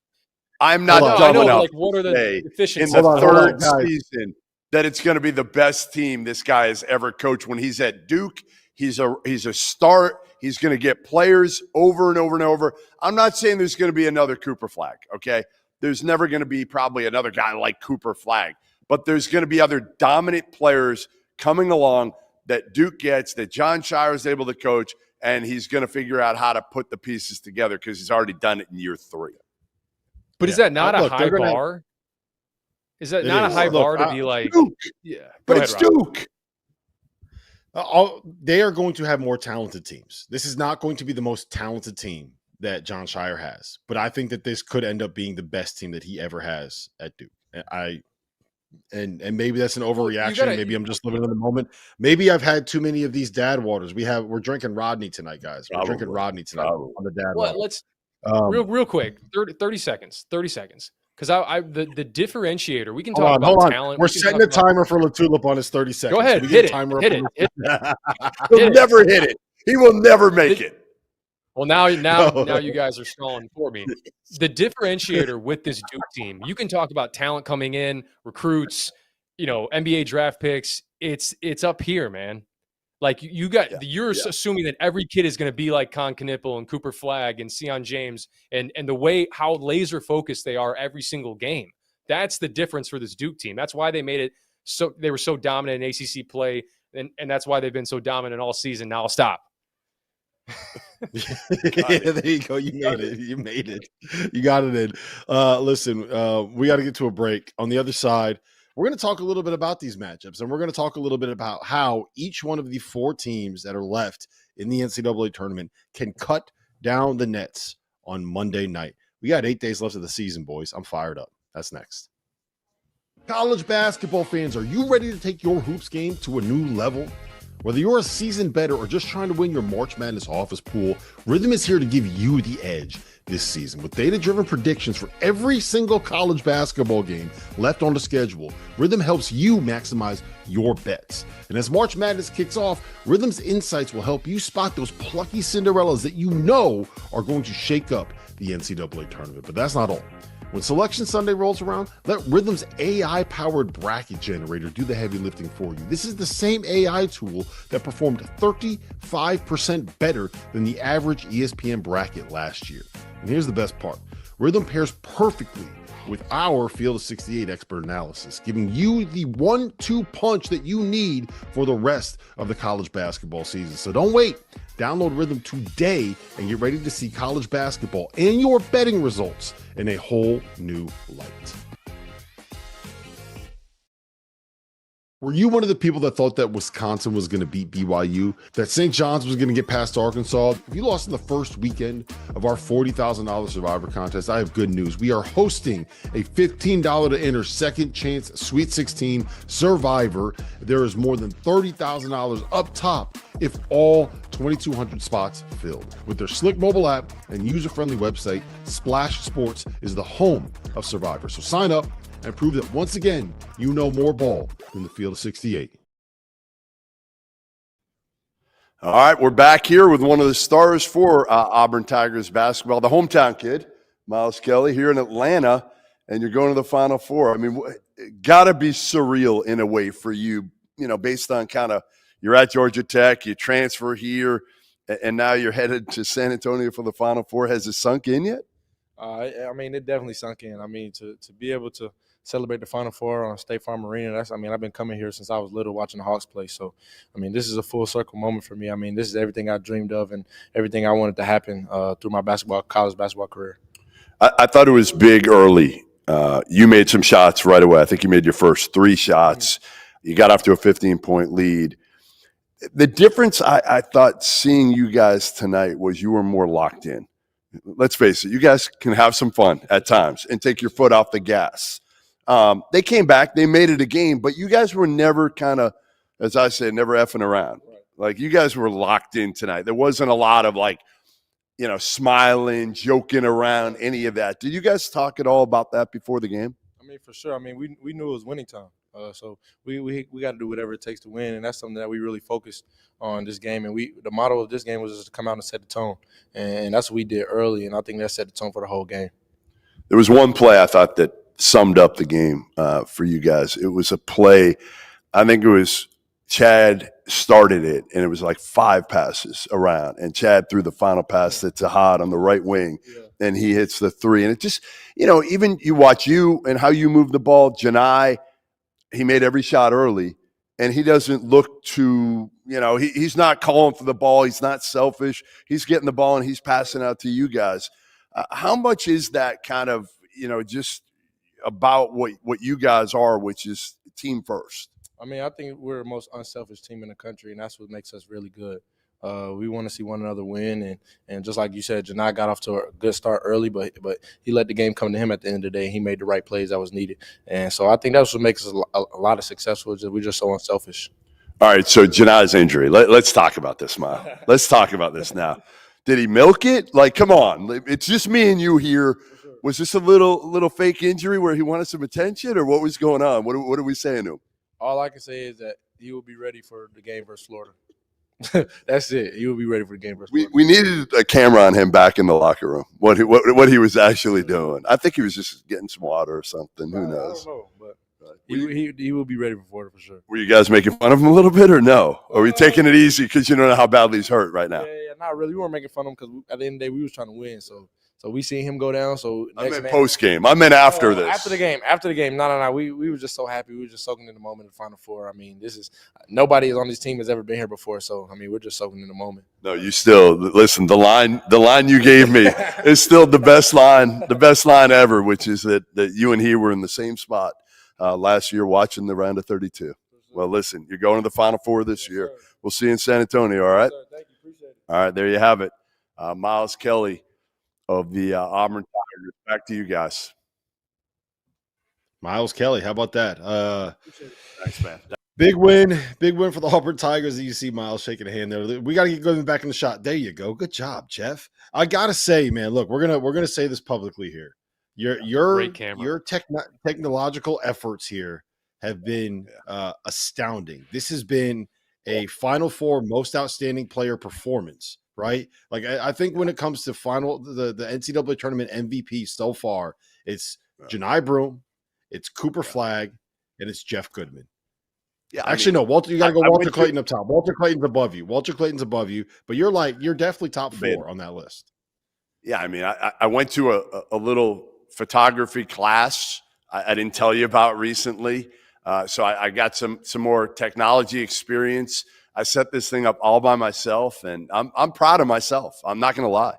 S3: I'm not dumb enough
S5: what are the deficiencies
S3: in the third season that it's going to be the best team this guy has ever coached. When he's at Duke, he's a star. He's going to get players over and over and over. I'm not saying there's going to be another Cooper Flagg, okay? There's never going to be probably another guy like Cooper Flagg, but there's going to be other dominant players coming along that Duke gets, that Jon Scheyer is able to coach, and he's going to figure out how to put the pieces together because he's already done it in year 3.
S5: But is that not a high bar? Is that not a high bar to be like
S3: Duke?
S5: Yeah,
S3: but it's Duke.
S4: They are going to have more talented teams. This is not going to be the most talented team that Jon Scheyer has, but I think that this could end up being the best team that he ever has at Duke. And maybe that's an overreaction. Maybe I'm just living in the moment. Maybe I've had too many of these dad waters. We're drinking Rodney tonight, guys. We're drinking Rodney tonight on the dad water.
S5: Let's real quick, 30 seconds. Because the differentiator, we can talk about talent.
S4: We're setting a timer for LaTulip on his 30 seconds.
S5: Go ahead, hit it.
S3: He'll never hit it. He will never make it.
S5: Well, now you guys are stalling for me. The differentiator with this Duke team, you can talk about talent coming in, recruits, NBA draft picks. It's up here, man. Like you're assuming that every kid is going to be like Con Knipple and Cooper Flagg and Sion James and the way how laser focused they are every single game. That's the difference for this Duke team. That's why they made it so they were so dominant in ACC play, and that's why they've been so dominant all season. Now I'll stop.
S4: There you go. You made it. You got it in. Listen, we got to get to a break. On the other side, we're going to talk a little bit about these matchups, and we're going to talk a little bit about how each one of the 4 teams that are left in the NCAA tournament can cut down the nets on Monday night. We got 8 days left of the season, boys. I'm fired up. That's next. College basketball fans, are you ready to take your hoops game to a new level? Whether you're a seasoned bettor or just trying to win your March Madness office pool, Rhythm is here to give you the edge this season. With data-driven predictions for every single college basketball game left on the schedule, Rhythm helps you maximize your bets. And as March Madness kicks off, Rhythm's insights will help you spot those plucky Cinderellas that you know are going to shake up the NCAA tournament. But that's not all. When Selection Sunday rolls around, let Rhythm's AI-powered bracket generator do the heavy lifting for you. This is the same AI tool that performed 35% better than the average ESPN bracket last year. And here's the best part. Rhythm pairs perfectly with our Field of 68 expert analysis, giving you the 1-2 punch that you need for the rest of the college basketball season. So don't wait. Download Rhythm today and get ready to see college basketball and your betting results in a whole new light. Were you one of the people that thought that Wisconsin was going to beat BYU, that St. John's was going to get past Arkansas? If you lost in the first weekend of our $40,000 Survivor contest, I have good news. We are hosting a $15 to enter second chance Sweet 16 Survivor. There is more than $30,000 up top if all 2,200 spots filled. With their slick mobile app and user-friendly website, Splash Sports is the home of Survivor. So sign up and prove that once again, you know more ball than the Field of 68.
S3: All right, we're back here with one of the stars for Auburn Tigers basketball, the hometown kid, Miles Kelly, here in Atlanta, and you're going to the Final Four. I mean, got to be surreal in a way for you, based on kind of you're at Georgia Tech, you transfer here, and now you're headed to San Antonio for the Final Four. Has it sunk in yet?
S6: I mean, it definitely sunk in. I mean, to be able to celebrate the Final Four on State Farm Arena. I've been coming here since I was little watching the Hawks play. So, this is a full circle moment for me. This is everything I dreamed of and everything I wanted to happen through my college basketball career.
S3: I thought it was big early. You made some shots right away. I think you made your first 3 shots. You got off to a 15-point lead. The difference I thought seeing you guys tonight was you were more locked in. Let's face it, you guys can have some fun at times and take your foot off the gas. They came back, they made it a game, but you guys were never kind of, as I said, never effing around. Like, you guys were locked in tonight. There wasn't a lot of smiling, joking around, any of that. Did you guys talk at all about that before the game?
S6: For sure. We knew it was winning time. So we got to do whatever it takes to win, and that's something that we really focused on this game. And the motto of this game was just to come out and set the tone, and that's what we did early. And I think that set the tone for the whole game.
S3: There was one play I thought that summed up the game for you guys. It was a play. I think it was Chad started it, and it was like 5 passes around, and Chad threw the final pass to Tahad on the right wing, and he hits the 3. And it just, even you watch you and how you move the ball, Johni, he made every shot early, and he doesn't look to, he's not calling for the ball. He's not selfish. He's getting the ball, and he's passing out to you guys. How much is that kind of, just about what you guys are, which is team first?
S6: I think we're the most unselfish team in the country, and that's what makes us really good. We want to see one another win, and just like you said, Johni got off to a good start early, but he let the game come to him at the end of the day. He made the right plays that was needed, and so I think that's what makes us a lot of successful. We're just so unselfish.
S3: All right, so Johni's injury. Let's talk about this, Smile. Let's talk about this now. Did he milk it? Like, come on, it's just me and you here. Was this a little fake injury where he wanted some attention, or what was going on? What are we saying to him?
S6: All I can say is that he will be ready for the game versus Florida. That's it. He will be ready for the game versus Florida.
S3: We needed a camera on him back in the locker room. What he was actually doing. I think he was just getting some water or something. Who knows?
S6: I don't know, but he will be ready for Florida for sure.
S3: Were you guys making fun of him a little bit, or no? Or are we taking it easy because you don't know how badly he's hurt right now?
S6: Yeah, not really. We weren't making fun of him because at the end of the day, we was trying to win. So we seen him go down. So
S3: I meant post game. I meant after this.
S6: After the game. No. We were just so happy. We were just soaking in the moment of the Final Four. This is nobody on this team has ever been here before. So we're just soaking in the moment.
S3: No, you still listen. The line you gave me is still the best line ever, which is that you and he were in the same spot last year watching the round of 32. Well, listen, you're going to the Final Four this year. We'll see you in San Antonio. All right.
S6: Thank you. Appreciate it.
S3: All right, there you have it. Miles Kelly of the Auburn Tigers. Back to you guys.
S4: Miles Kelly, how about that?
S3: Thanks, man.
S4: Big win for the Auburn Tigers. You see Miles shaking a hand there. We got to get going back in the shot. There you go. Good job, Jeff. I gotta say, man, look, we're gonna say this publicly here. Your technological efforts here have been astounding. This has been a Final Four most outstanding player performance. Right? Like, I think when it comes to the NCAA Tournament MVP so far, it's Johni Broome, it's Cooper Flagg, and it's Jeff Goodman. Yeah, actually, no, Walter. You got to go Walter Clayton up top. Walter Clayton's above you. But you're definitely top 4 on that list.
S3: Yeah, I went to a little photography class I didn't tell you about recently, so I got some more technology experience. I set this thing up all by myself, and I'm proud of myself. I'm not going to lie.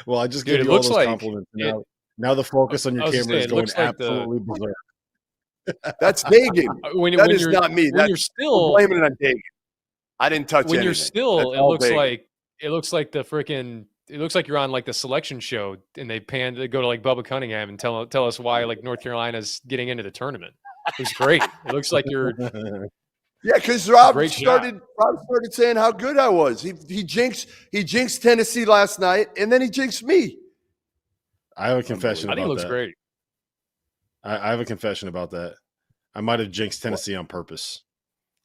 S4: Well, I just gave you all those compliments. Now the focus on your camera is going absolutely berserk.
S3: That's Dagan. That is not me.
S5: You're still
S3: blaming it on Dagan. I didn't touch anything.
S5: When you're still, it looks like you're on like the selection show, and they go to like Bubba Cunningham and tell us why like North Carolina's getting into the tournament. It was great. It looks like you're.
S3: Yeah, because Rob started saying how good I was. He jinxed Tennessee last night, and then he jinxed me.
S4: I have a confession.
S5: I think it looks great.
S4: I have a confession about that. I might have jinxed Tennessee on purpose.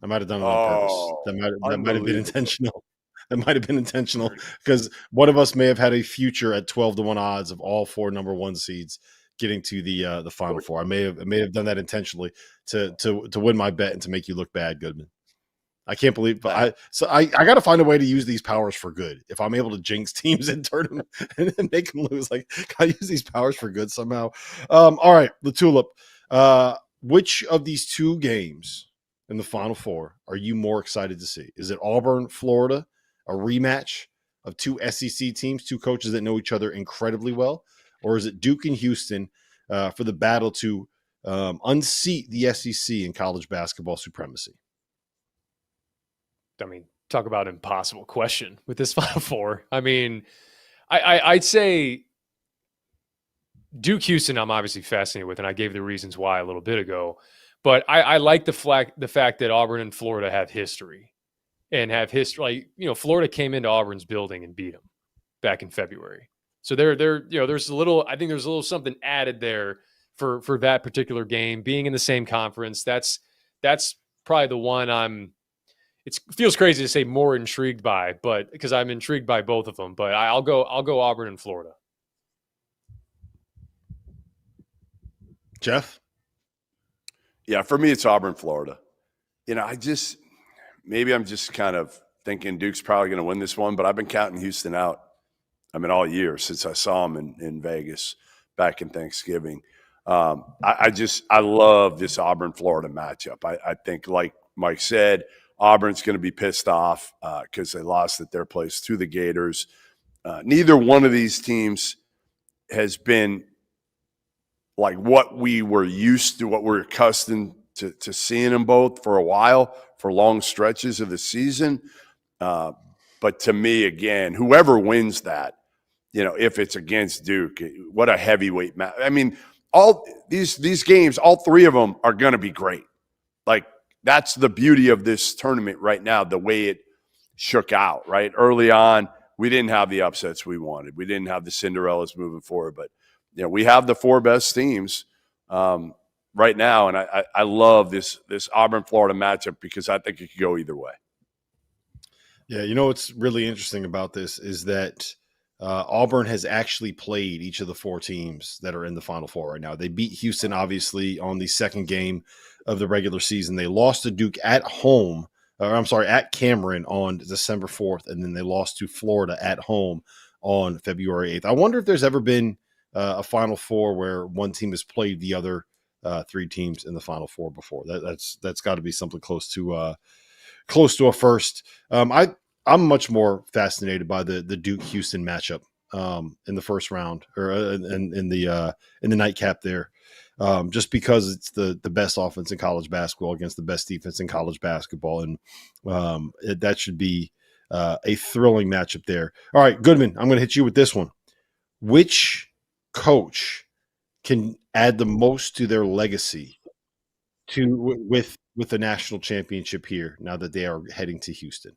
S4: I might have done it on purpose. That might have been intentional. That might have been intentional because one of us may have had a future at 12-1 odds of all 4 number 1 seeds getting to the Final Four. I may have done that intentionally to win my bet and to make you look bad, Goodman. I can't believe, but I got to find a way to use these powers for good. If I'm able to jinx teams in tournament and make them lose, like, can I use these powers for good somehow? All right, the Tulip. Which of these two games in the Final Four are you more excited to see? Is it Auburn, Florida, a rematch of two SEC teams, two coaches that know each other incredibly well? Or is it Duke and Houston for the battle to unseat the SEC in college basketball supremacy?
S5: I mean, talk about impossible question with this Final Four. I mean, I'd say Duke Houston, I'm obviously fascinated with, and I gave the reasons why a little bit ago. But I like the fact that Auburn and Florida have history and have history. Like, you know, Florida came into Auburn's building and beat them back in February. So there's a little something added there for that particular game being in the same conference. That's probably the one it feels crazy to say more intrigued by, but because I'm intrigued by both of them. But I'll go Auburn and Florida.
S4: Jeff?
S3: Yeah, for me, it's Auburn, Florida. You know, maybe I'm just kind of thinking Duke's probably going to win this one, but I've been counting Houston out. I mean, all year since I saw them in Vegas back in Thanksgiving. I love this Auburn, Florida matchup. I think, like Mike said, Auburn's going to be pissed off because they lost at their place to the Gators. Neither one of these teams has been like what we were used to, what we're accustomed to seeing them both for a while, for long stretches of the season. But to me, again, whoever wins that, you know, if it's against Duke, what a heavyweight match. I mean, all these games, all three of them are going to be great. Like, that's the beauty of this tournament right now, the way it shook out, right? Early on, we didn't have the upsets we wanted. We didn't have the Cinderellas moving forward. But, you know, we have the four best teams right now. And I love this Auburn-Florida matchup because I think it could go either way.
S4: Yeah, you know what's really interesting about this is that Auburn has actually played each of the four teams that are in the Final Four right now. They beat Houston, obviously, on the second game of the regular season. They lost to Duke at Cameron on December 4th, and then they lost to Florida at home on February 8th. I wonder if there's ever been a Final Four where one team has played the other three teams in the Final Four before. That's got to be something close to a first. I'm much more fascinated by the Duke Houston matchup in the first round or in the nightcap there, just because it's the best offense in college basketball against the best defense in college basketball, and that should be a thrilling matchup there. All right, Goodman, I'm going to hit you with this one. Which coach can add the most to their legacy with the national championship here now that they are heading to Houston?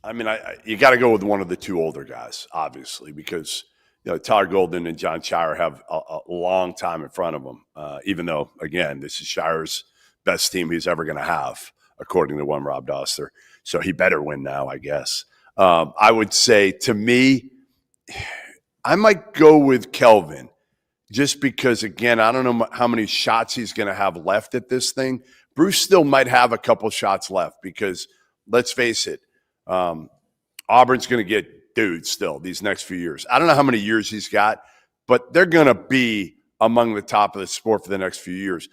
S3: I mean, you got to go with one of the two older guys, obviously, because, you know, Todd Golden and John Shire have a long time in front of them, even though, again, this is Shire's best team he's ever going to have, according to one Rob Doster. So he better win now, I guess. I would say, to me, I might go with Kelvin just because, again, I don't know how many shots he's going to have left at this thing. Bruce still might have a couple shots left because, let's face it, Auburn's going to get dudes still these next few years. I don't know how many years he's got, but they're going to be among the top of the sport for the next few years.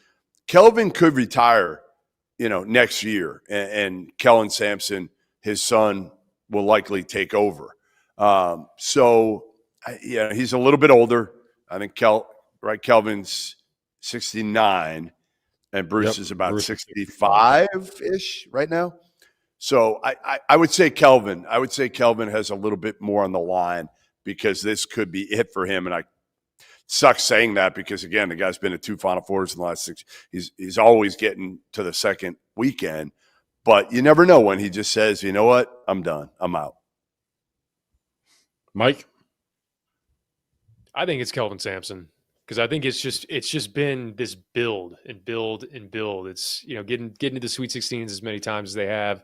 S3: Kelvin could retire, you know, next year, and Kellen Sampson, his son, will likely take over. So, yeah, he's a little bit older. I think Kelvin's 69. And Bruce is about 65-ish right now. So I would say Kelvin. I would say Kelvin has a little bit more on the line because this could be it for him. And I sucks saying that because, again, the guy's been at two Final Fours in the last 6. He's always getting to the second weekend. But you never know when he just says, you know what, I'm done. I'm out.
S4: Mike?
S5: I think it's Kelvin Sampson. Because I think it's just been this build and build and build. It's, you know, getting to the Sweet 16s as many times as they have.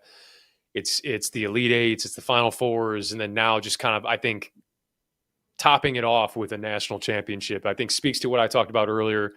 S5: It's the Elite Eights, it's the Final Fours, and then now just kind of, I think, topping it off with a national championship. I think speaks to what I talked about earlier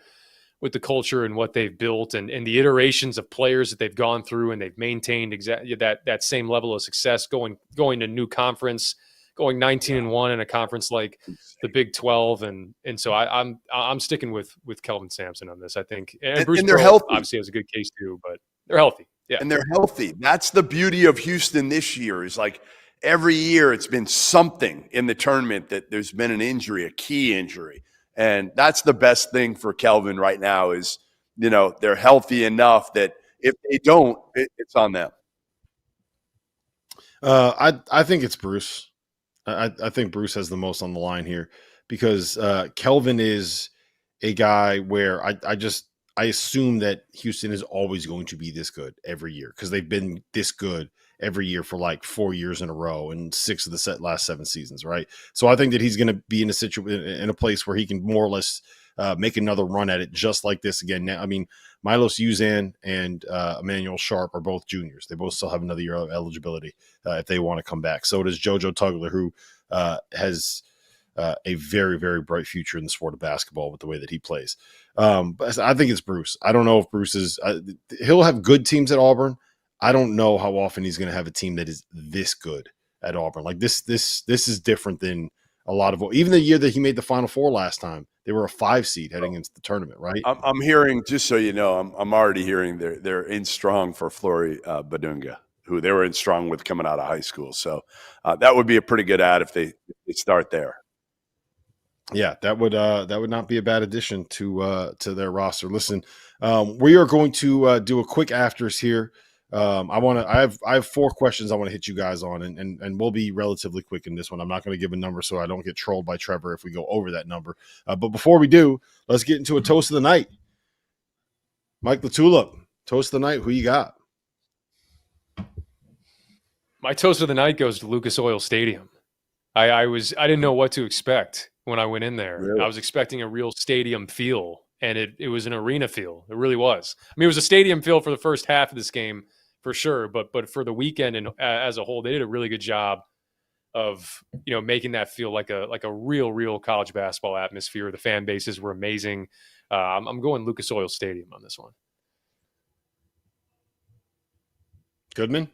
S5: with the culture and what they've built and the iterations of players that they've gone through, and they've maintained exactly that same level of success going to new conference, going 19-1 in a conference like the Big 12, and so I'm sticking with Kelvin Sampson on this. I think, and Bruce
S3: they're
S5: Pearl
S3: healthy.
S5: obviously has a good case too, but they're healthy. Yeah,
S3: And they're healthy. That's the beauty of Houston this year. Is like every year it's been something in the tournament that there's been an injury, a key injury, and that's the best thing for Kelvin right now. Is they're healthy enough that if they don't, it's on them.
S4: I think it's Bruce. I think Bruce has the most on the line here because Kelvin is a guy where I assume that Houston is always going to be this good every year because they've been this good every year for like 4 years in a row and 6 of the last 7 seasons, right? So I think that he's going to be in a place where he can more or less make another run at it just like this again. Now, I mean, Milos Uzan and Emmanuel Sharp are both juniors. They both still have another year of eligibility if they want to come back. So does JoJo Tugler, who has a very, very bright future in the sport of basketball with the way that he plays. But I think it's Bruce. I don't know if Bruce is he'll have good teams at Auburn. I don't know how often he's going to have a team that is this good at Auburn. Like this is different than a lot of even the year that he made the Final Four last time. They were a 5 seed heading into the tournament, right?
S3: I'm hearing, just so you know, I'm already hearing they're in strong for Flory Badunga, who they were in strong with coming out of high school. So that would be a pretty good ad if they start there.
S4: Yeah, that would not be a bad addition to their roster. Listen, we are going to do a quick afters here. I have 4 questions I want to hit you guys on, and we'll be relatively quick in this one. I'm not going to give a number so I don't get trolled by Trevor if we go over that number. But before we do, let's get into a toast of the night. Mike LaTulip, toast of the night. Who you got?
S5: My toast of the night goes to Lucas Oil Stadium. I didn't know what to expect when I went in there.
S3: Really?
S5: I was expecting a real stadium feel, and it was an arena feel. It really was. I mean, it was a stadium feel for the first half of this game for sure, but for the weekend and as a whole, they did a really good job of making that feel like a real college basketball atmosphere. The fan bases were amazing. I'm going Lucas Oil Stadium on this one.
S4: Goodman?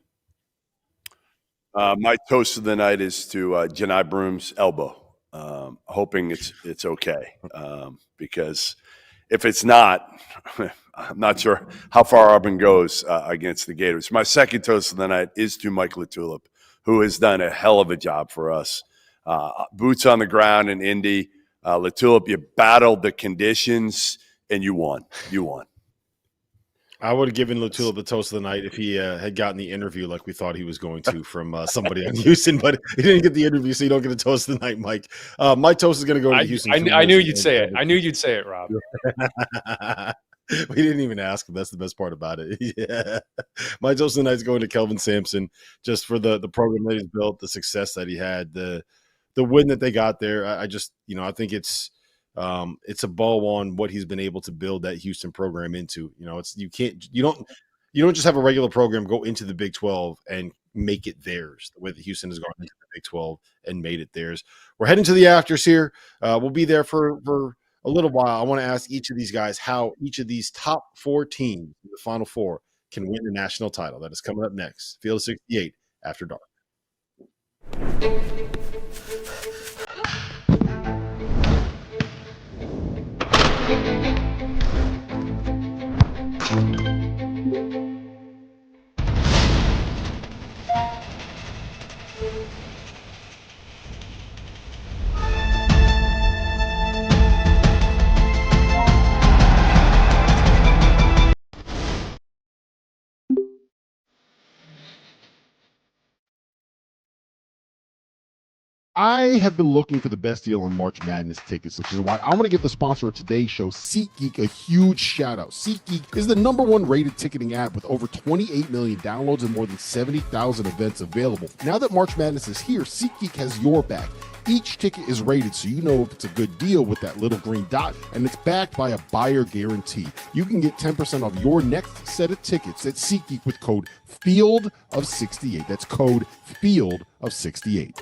S3: My toast of the night is to Johni Broome's elbow. Hoping it's okay because if it's not, I'm not sure how far Auburn goes against the Gators. My second toast of the night is to Mike LaTulip, who has done a hell of a job for us. Boots on the ground in Indy. LaTulip, you battled the conditions and you won.
S4: I would have given LaTulip the toast of the night if he had gotten the interview like we thought he was going to from somebody on Houston, but he didn't get the interview, so you don't get a toast of the night, Mike. My toast is going to go to Houston.
S5: I knew you'd say it. I knew you'd say it, Rob.
S4: We didn't even ask him. That's the best part about it. Yeah. My toast of the night is going to Kelvin Sampson, just for the program that he's built, the success that he had, the win that they got there. I just, I think it's a bow on what he's been able to build that Houston program into. You don't just have a regular program go into the Big 12 and make it theirs the way that Houston has gone into the Big 12 and made it theirs. We're heading to the afters here. We'll be there for a little while. I want to ask each of these guys how each of these top 4 teams in the Final Four can win the national title. That is coming up next. Field 68 after dark.
S7: I have been looking for the best deal on March Madness tickets, which is why I want to give the sponsor of today's show, SeatGeek, a huge shout out. SeatGeek is the #1 rated ticketing app with over 28 million downloads and more than 70,000 events available. Now that March Madness is here, SeatGeek has your back. Each ticket is rated so you know if it's a good deal with that little green dot, and it's backed by a buyer guarantee. You can get 10% off your next set of tickets at SeatGeek with code FIELD of68. That's code FIELD of 68.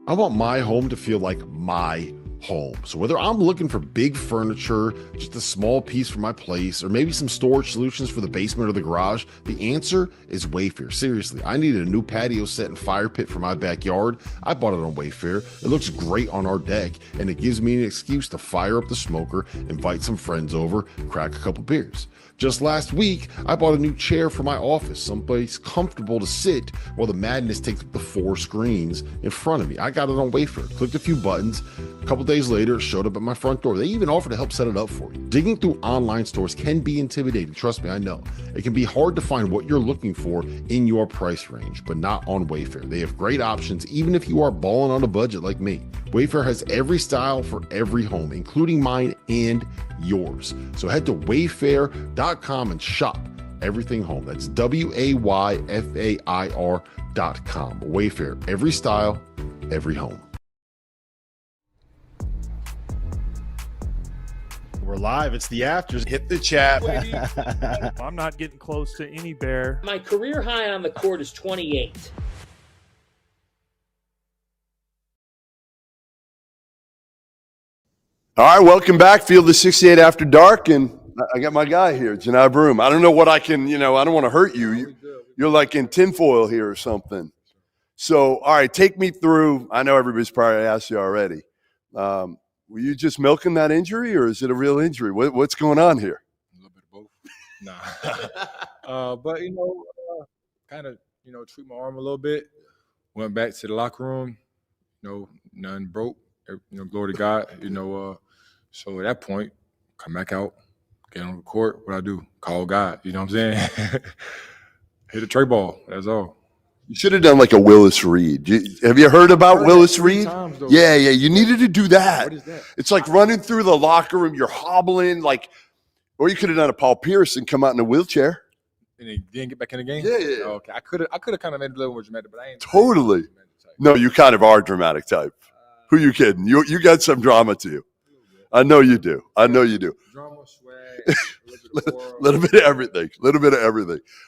S4: I want my home to feel like my
S7: home. So whether I'm looking for big furniture, just a small piece for my place, or maybe some storage solutions for the basement or the garage, the answer is Wayfair. Seriously, I needed a new patio set and fire pit for my backyard. I bought it on Wayfair. It looks great on our deck, and it gives me an excuse to fire up the smoker, invite some friends over, crack a couple beers. Just last week, I bought a new chair for my office, someplace comfortable to sit while the madness takes up the 4 screens in front of me. I got it on Wayfair, clicked a few buttons. A couple days later, it showed up at my front door. They even offered to help set it up for you. Digging through online stores can be intimidating. Trust me, I know. It can be hard to find what you're looking for in your price range, but not on Wayfair. They have great options, even if you are balling on a budget like me. Wayfair has every style for every home, including mine and yours. So head to wayfair.com and shop everything home. That's WAYFAIR.com. Wayfair, every style, every home.
S4: We're live. It's the afters.
S3: Hit the chat.
S8: I'm not getting close to any bear.
S9: My career high on the court is 28.
S3: All right, welcome back. Field of 68 After Dark, and I got my guy here, Johni Broome. I don't know what I can, I don't want to hurt you. You're like in tinfoil here or something. So, all right, take me through. I know everybody's probably asked you already. Were you just milking that injury, or is it a real injury? What's going on here?
S10: A little bit of both. Nah. But, kind of, treat my arm a little bit. Went back to the locker room. Nothing broke. Glory to God. So at that point, come back out, get on the court. What I do? Call God. You know what I'm saying? Hit a tray ball. That's all.
S3: You should have done like a Willis Reed. Have you heard about Willis Reed? Yeah. You needed to do that.
S10: What is that?
S3: It's like running through the locker room. You're hobbling, or you could have done a Paul Pierce and come out in a wheelchair.
S10: And they didn't get back in the game?
S3: Yeah.
S10: Oh, okay. I could have kind of made it a little more dramatic, but I ain't.
S3: Totally. No, you kind of are dramatic type. Who you kidding? You got some drama to you. I know you do.
S10: Drama, swag,
S3: little bit of everything.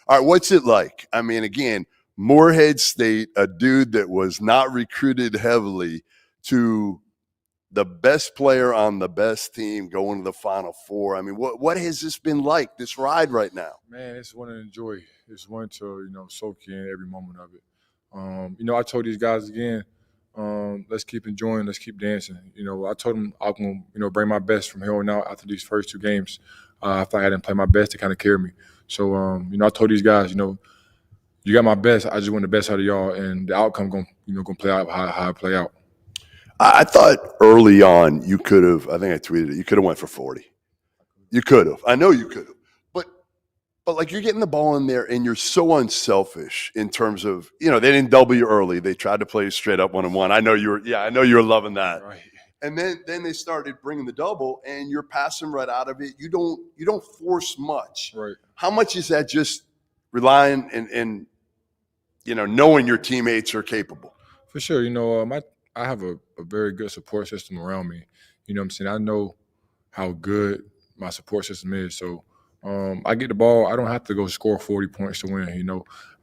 S3: All right, what's it like? I mean, again, Morehead State, a dude that was not recruited heavily, to the best player on the best team going to the Final Four. I mean, what has this been like, this ride right now?
S10: Man, it's one to enjoy. It's one to, soak in every moment of it. I told these guys again, let's keep enjoying, let's keep dancing. I told them I'm going to bring my best from here on out after these first 2 games. I thought I didn't play my best to kind of carry me. So, I told these guys, you got my best. I just want the best out of y'all, and the outcome going to play out how it play out.
S3: I thought early on you could have, I think I tweeted it, you could have went for 40. You could have. I know you could have. But like, you're getting the ball in there and you're so unselfish in terms of, they didn't double you early. They tried to play straight up 1-on-1. I know you were loving that.
S10: Right.
S3: And then they started bringing the double, and you're passing right out of it. You don't force much.
S10: Right.
S3: How much is that just relying and knowing your teammates are capable?
S10: For sure. I have a very good support system around me. You know what I'm saying? I know how good my support system is. So I get the ball. I don't have to go score 40 points to win.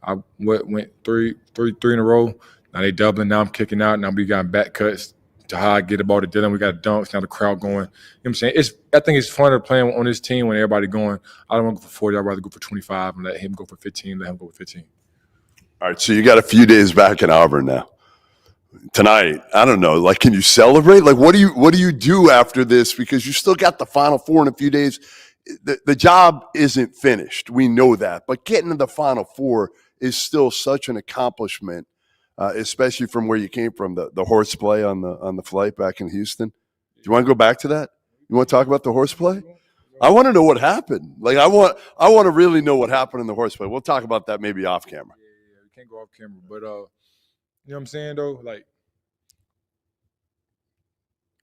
S10: I went three in a row. Now they doubling. Now I'm kicking out. Now we got back cuts to how I get the ball to Dylan. We got dunks. Now the crowd going. You know what I'm saying? I think it's fun to play on this team when everybody going. I don't want to go for 40. I'd rather go for 25 and let him go for 15. Let him go for 15.
S3: All right, so you got a few days back in Auburn now. Tonight, I don't know. Can you celebrate? What do you do after this? Because you still got the Final Four in a few days. The job isn't finished. We know that. But getting to the Final Four is still such an accomplishment, especially from where you came from, the horseplay on the flight back in Houston. Do you want to go back to that? You want to talk about the horseplay? I want to know what happened. I want to really know what happened in the horseplay. We'll talk about that maybe off camera.
S10: Yeah, we can't go off camera. But, you know what I'm saying, though?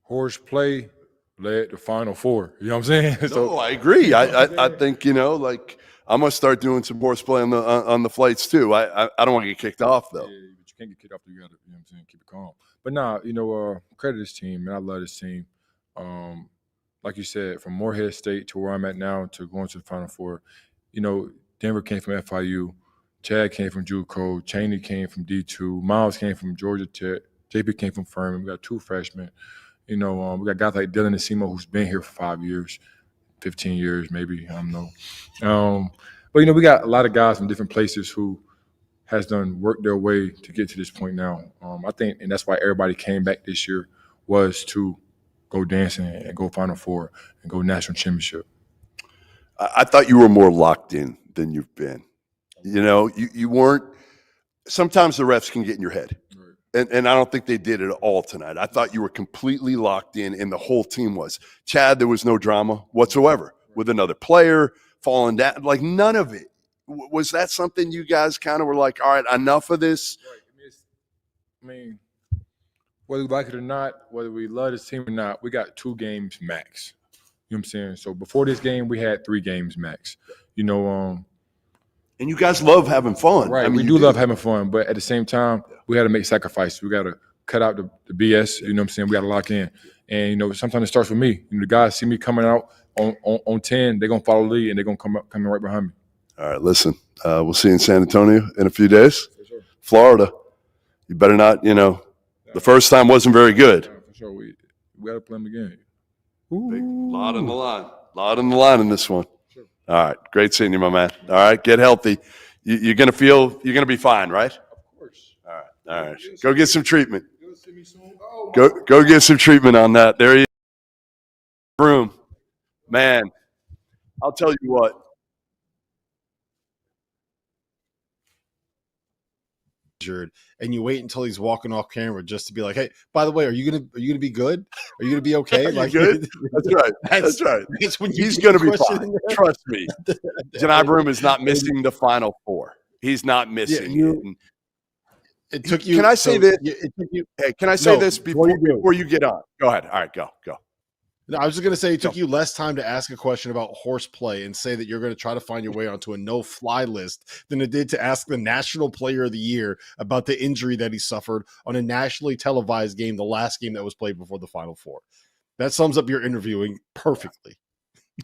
S10: Horseplay led the Final Four. You know what I'm saying?
S3: No, I agree. I think, I'm going to start doing some horseplay on the flights too. I don't want to get kicked off, though.
S10: Yeah, but you can't get kicked off. You got to, what I'm saying, keep it calm. But nah, credit this team, man. I love this team. Like you said, from Morehead State to where I'm at now to going to the Final Four, Denver came from FIU. Chad came from JUCO. Chaney came from D2. Miles came from Georgia Tech. JP came from Furman. We got 2 freshmen. We got guys like Dylan Asimo, who's been here for 5 years, 15 years maybe, I don't know. But we got a lot of guys from different places who has done work their way to get to this point now. I think, and that's why everybody came back this year, was to go dancing and go Final Four and go national championship.
S3: I thought you were more locked in than you've been. You weren't. Sometimes the refs can get in your head. And I don't think they did at all tonight. I thought you were completely locked in, and the whole team was. Chad, there was no drama whatsoever with another player falling down. Like, none of it. Was that something you guys kind of were like, all right, enough of this?
S10: Right. Whether we like it or not, whether we love this team or not, we got 2 games max. You know what I'm saying? So before this game, we had 3 games max.
S3: And you guys love having fun.
S10: Right. We do love having fun, but at the same time, we had to make sacrifices. We got to cut out the BS. You know what I'm saying? We got to lock in. And, sometimes it starts with me. The guys see me coming out on 10, they're going to follow the lead, and they're going to come right behind me.
S3: All right, listen, we'll see you in San Antonio in a few days.
S10: For sure.
S3: Florida, you better not, the first time wasn't very good.
S10: Yeah, for sure. We got to play them again.
S3: Big lot on the line. Lot on the line in this one. Sure. All right, great seeing you, my man. All right, get healthy. You're going to be fine, right?
S10: Of course.
S3: All right. Go get some treatment. Go get some treatment on that. There he is. Broome. Man, I'll tell you what.
S4: And you wait until he's walking off camera just to be like, hey, by the way, are you gonna be good? Are you gonna be okay?
S3: Like, good? That's right. That's right. He's gonna be fine. Trust me. Johni Broome is not missing the Final Four. He's not missing it.
S4: It took you.
S3: Can I say this? Hey, can I say this before you get on? Go ahead. All right, go.
S4: No, I was just going to say it took you less time to ask a question about horseplay and say that you're going to try to find your way onto a no-fly list than it did to ask the National Player of the Year about the injury that he suffered on a nationally televised game, the last game that was played before the Final Four. That sums up your interviewing perfectly.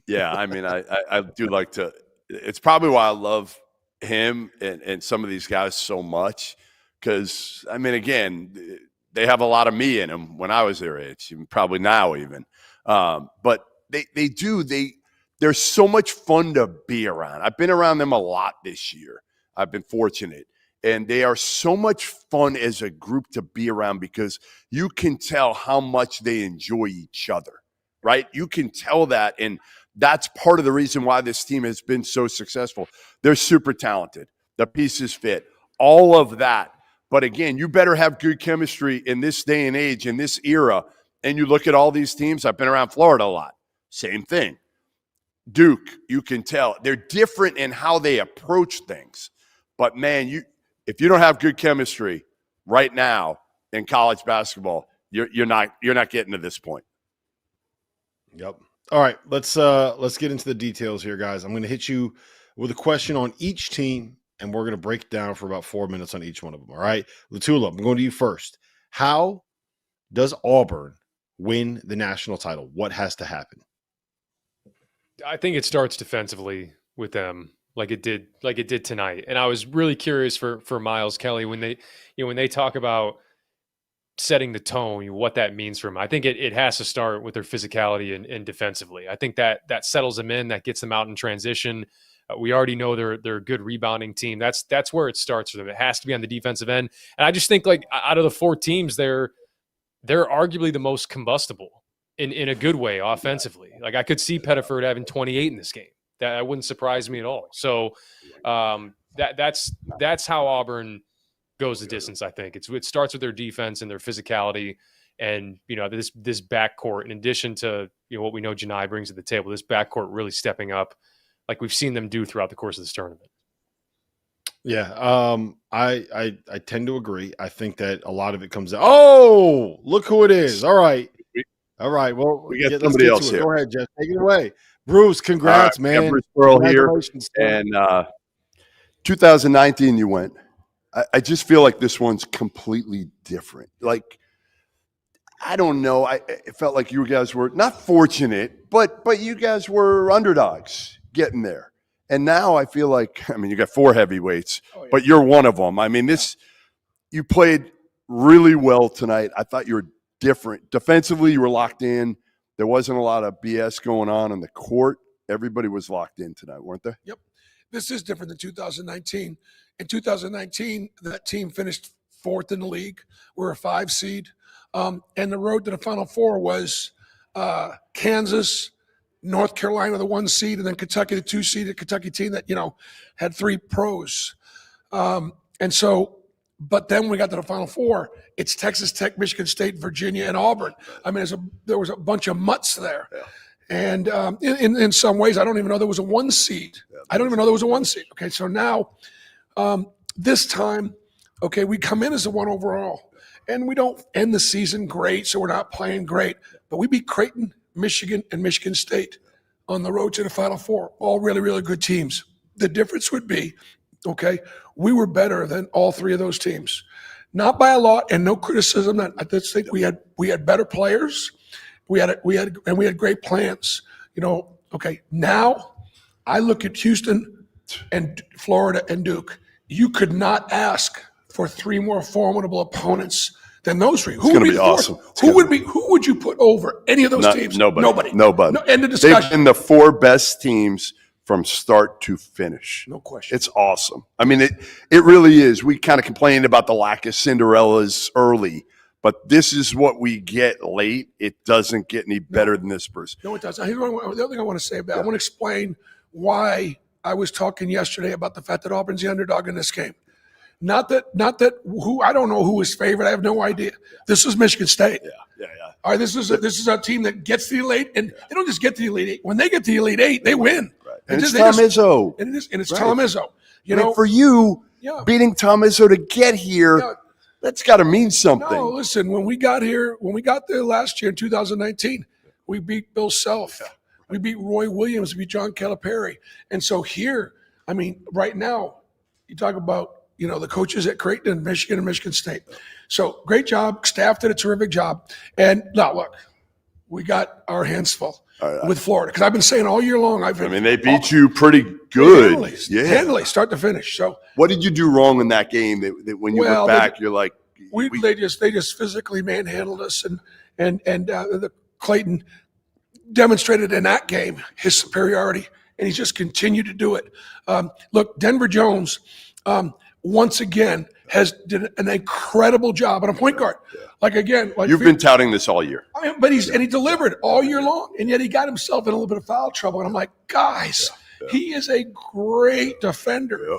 S3: Yeah, I mean, I do like to – it's probably why I love him and some of these guys so much because, I mean, again, they have a lot of me in them when I was their age, probably now even. But they're so much fun to be around. I've been around them a lot this year. I've been fortunate. And they are so much fun as a group to be around because you can tell how much they enjoy each other, right? You can tell that. And that's part of the reason why this team has been so successful. They're super talented. The pieces fit. All of that. But again, you better have good chemistry in this day and age, in this era. And you look at all these teams, I've been around Florida a lot. Same thing. Duke, you can tell. They're different in how they approach things. But, man, if you don't have good chemistry right now in college basketball, you're not getting to this point.
S4: Yep. All right, let's get into the details here, guys. I'm going to hit you with a question on each team, and we're going to break down for about 4 minutes on each one of them, all right? Latula, I'm going to you first. How does Auburn win the national title? What has to happen?
S5: I think it starts defensively with them, like it did tonight. And I was really curious for Miles Kelly when they talk about setting the tone, what that means for him. I think it has to start with their physicality and defensively. I think that settles them in, that gets them out in transition. We already know they're a good rebounding team. That's where it starts for them. It has to be on the defensive end. And I just think, like, out of the 4 teams, they're arguably the most combustible in a good way offensively. Like, I could see Pettiford having 28 in this game. That wouldn't surprise me at all. So that's how Auburn goes the distance. I think it starts with their defense and their physicality, and this backcourt. In addition to what we know Johni brings to the table, this backcourt really stepping up, like we've seen them do throughout the course of this tournament.
S4: Yeah, I tend to agree. I think that a lot of it comes out. Oh, look who it is! All right. Well,
S3: we got somebody else here.
S4: Go ahead, Jeff. Take it away, Bruce. Congrats, man.
S3: Bruce Pearl here. And 2019, you went. I just feel like this one's completely different. Like, I don't know. It felt like you guys were not fortunate, but you guys were underdogs getting there. And now I feel like, you got 4 heavyweights, but you're one of them. You played really well tonight. I thought you were different. Defensively, you were locked in. There wasn't a lot of BS going on the court. Everybody was locked in tonight, weren't they?
S11: Yep. This is different than 2019. In 2019, that team finished 4th in the league. We're a 5 seed. And the road to the Final Four was Kansas, North Carolina, the 1 seed, and then Kentucky, the 2 seed, a Kentucky team that, had 3 pros. And so, but then when we got to the Final Four, it's Texas Tech, Michigan State, Virginia, and Auburn. I mean, there was a bunch of mutts there. Yeah. And in some ways, I don't even know there was a 1 seed. I don't even know there was a 1 seed. Okay, so now this time, okay, we come in as a 1 overall. And we don't end the season great, so we're not playing great. But we beat Creighton, Michigan, and Michigan State on the road to the Final Four. All really, really good teams. The difference would be, okay, we were better than all 3 of those teams. Not by a lot, and no criticism. I just think we had better players. We had great plans. Okay, now I look at Houston and Florida and Duke. You could not ask for 3 more formidable opponents than those 3. Who would be awesome? Who would you put over any of those teams?
S3: Nobody.
S11: No, end of discussion.
S3: They've been the 4 best teams from start to finish.
S11: No question.
S3: It's awesome. I mean, it really is. We kind of complained about the lack of Cinderellas early, but this is what we get late. It doesn't get any better than this, Bruce.
S11: No, it doesn't. The other thing I want to say about it, I want to explain why I was talking yesterday about the fact that Auburn's the underdog in this game. Not that who I don't know who is favored. I have no idea. This is Michigan State.
S3: Yeah.
S11: All right, this is a team that gets to the Elite, and they don't just get to the Elite Eight. When they get to the Elite Eight, they win.
S3: Right. And it's Tom Izzo.
S11: And it's Tom Izzo.
S3: For you, beating Tom Izzo to get here, that's got to mean something.
S11: No, listen. When we got there last year in 2019, we beat Bill Self. We beat Roy Williams. We beat John Calipari. And so here, I mean, right now, you talk about the coaches at Creighton and Michigan State. So great job. Staff did a terrific job. And now look, we got our hands full with Florida. Because I've been saying all year long,
S3: they beat you pretty good.
S11: Handily, start to finish. So
S3: what did you do wrong in that game that when you look back, you're like
S11: they just physically manhandled us and the Clayton demonstrated in that game his superiority, and he's just continued to do it. Look, Denver Jones once again did an incredible job on a point guard.
S3: You've been touting this all year.
S11: But he delivered all year long, and yet he got himself in a little bit of foul trouble. And I'm like, guys, he is a great defender. Yeah.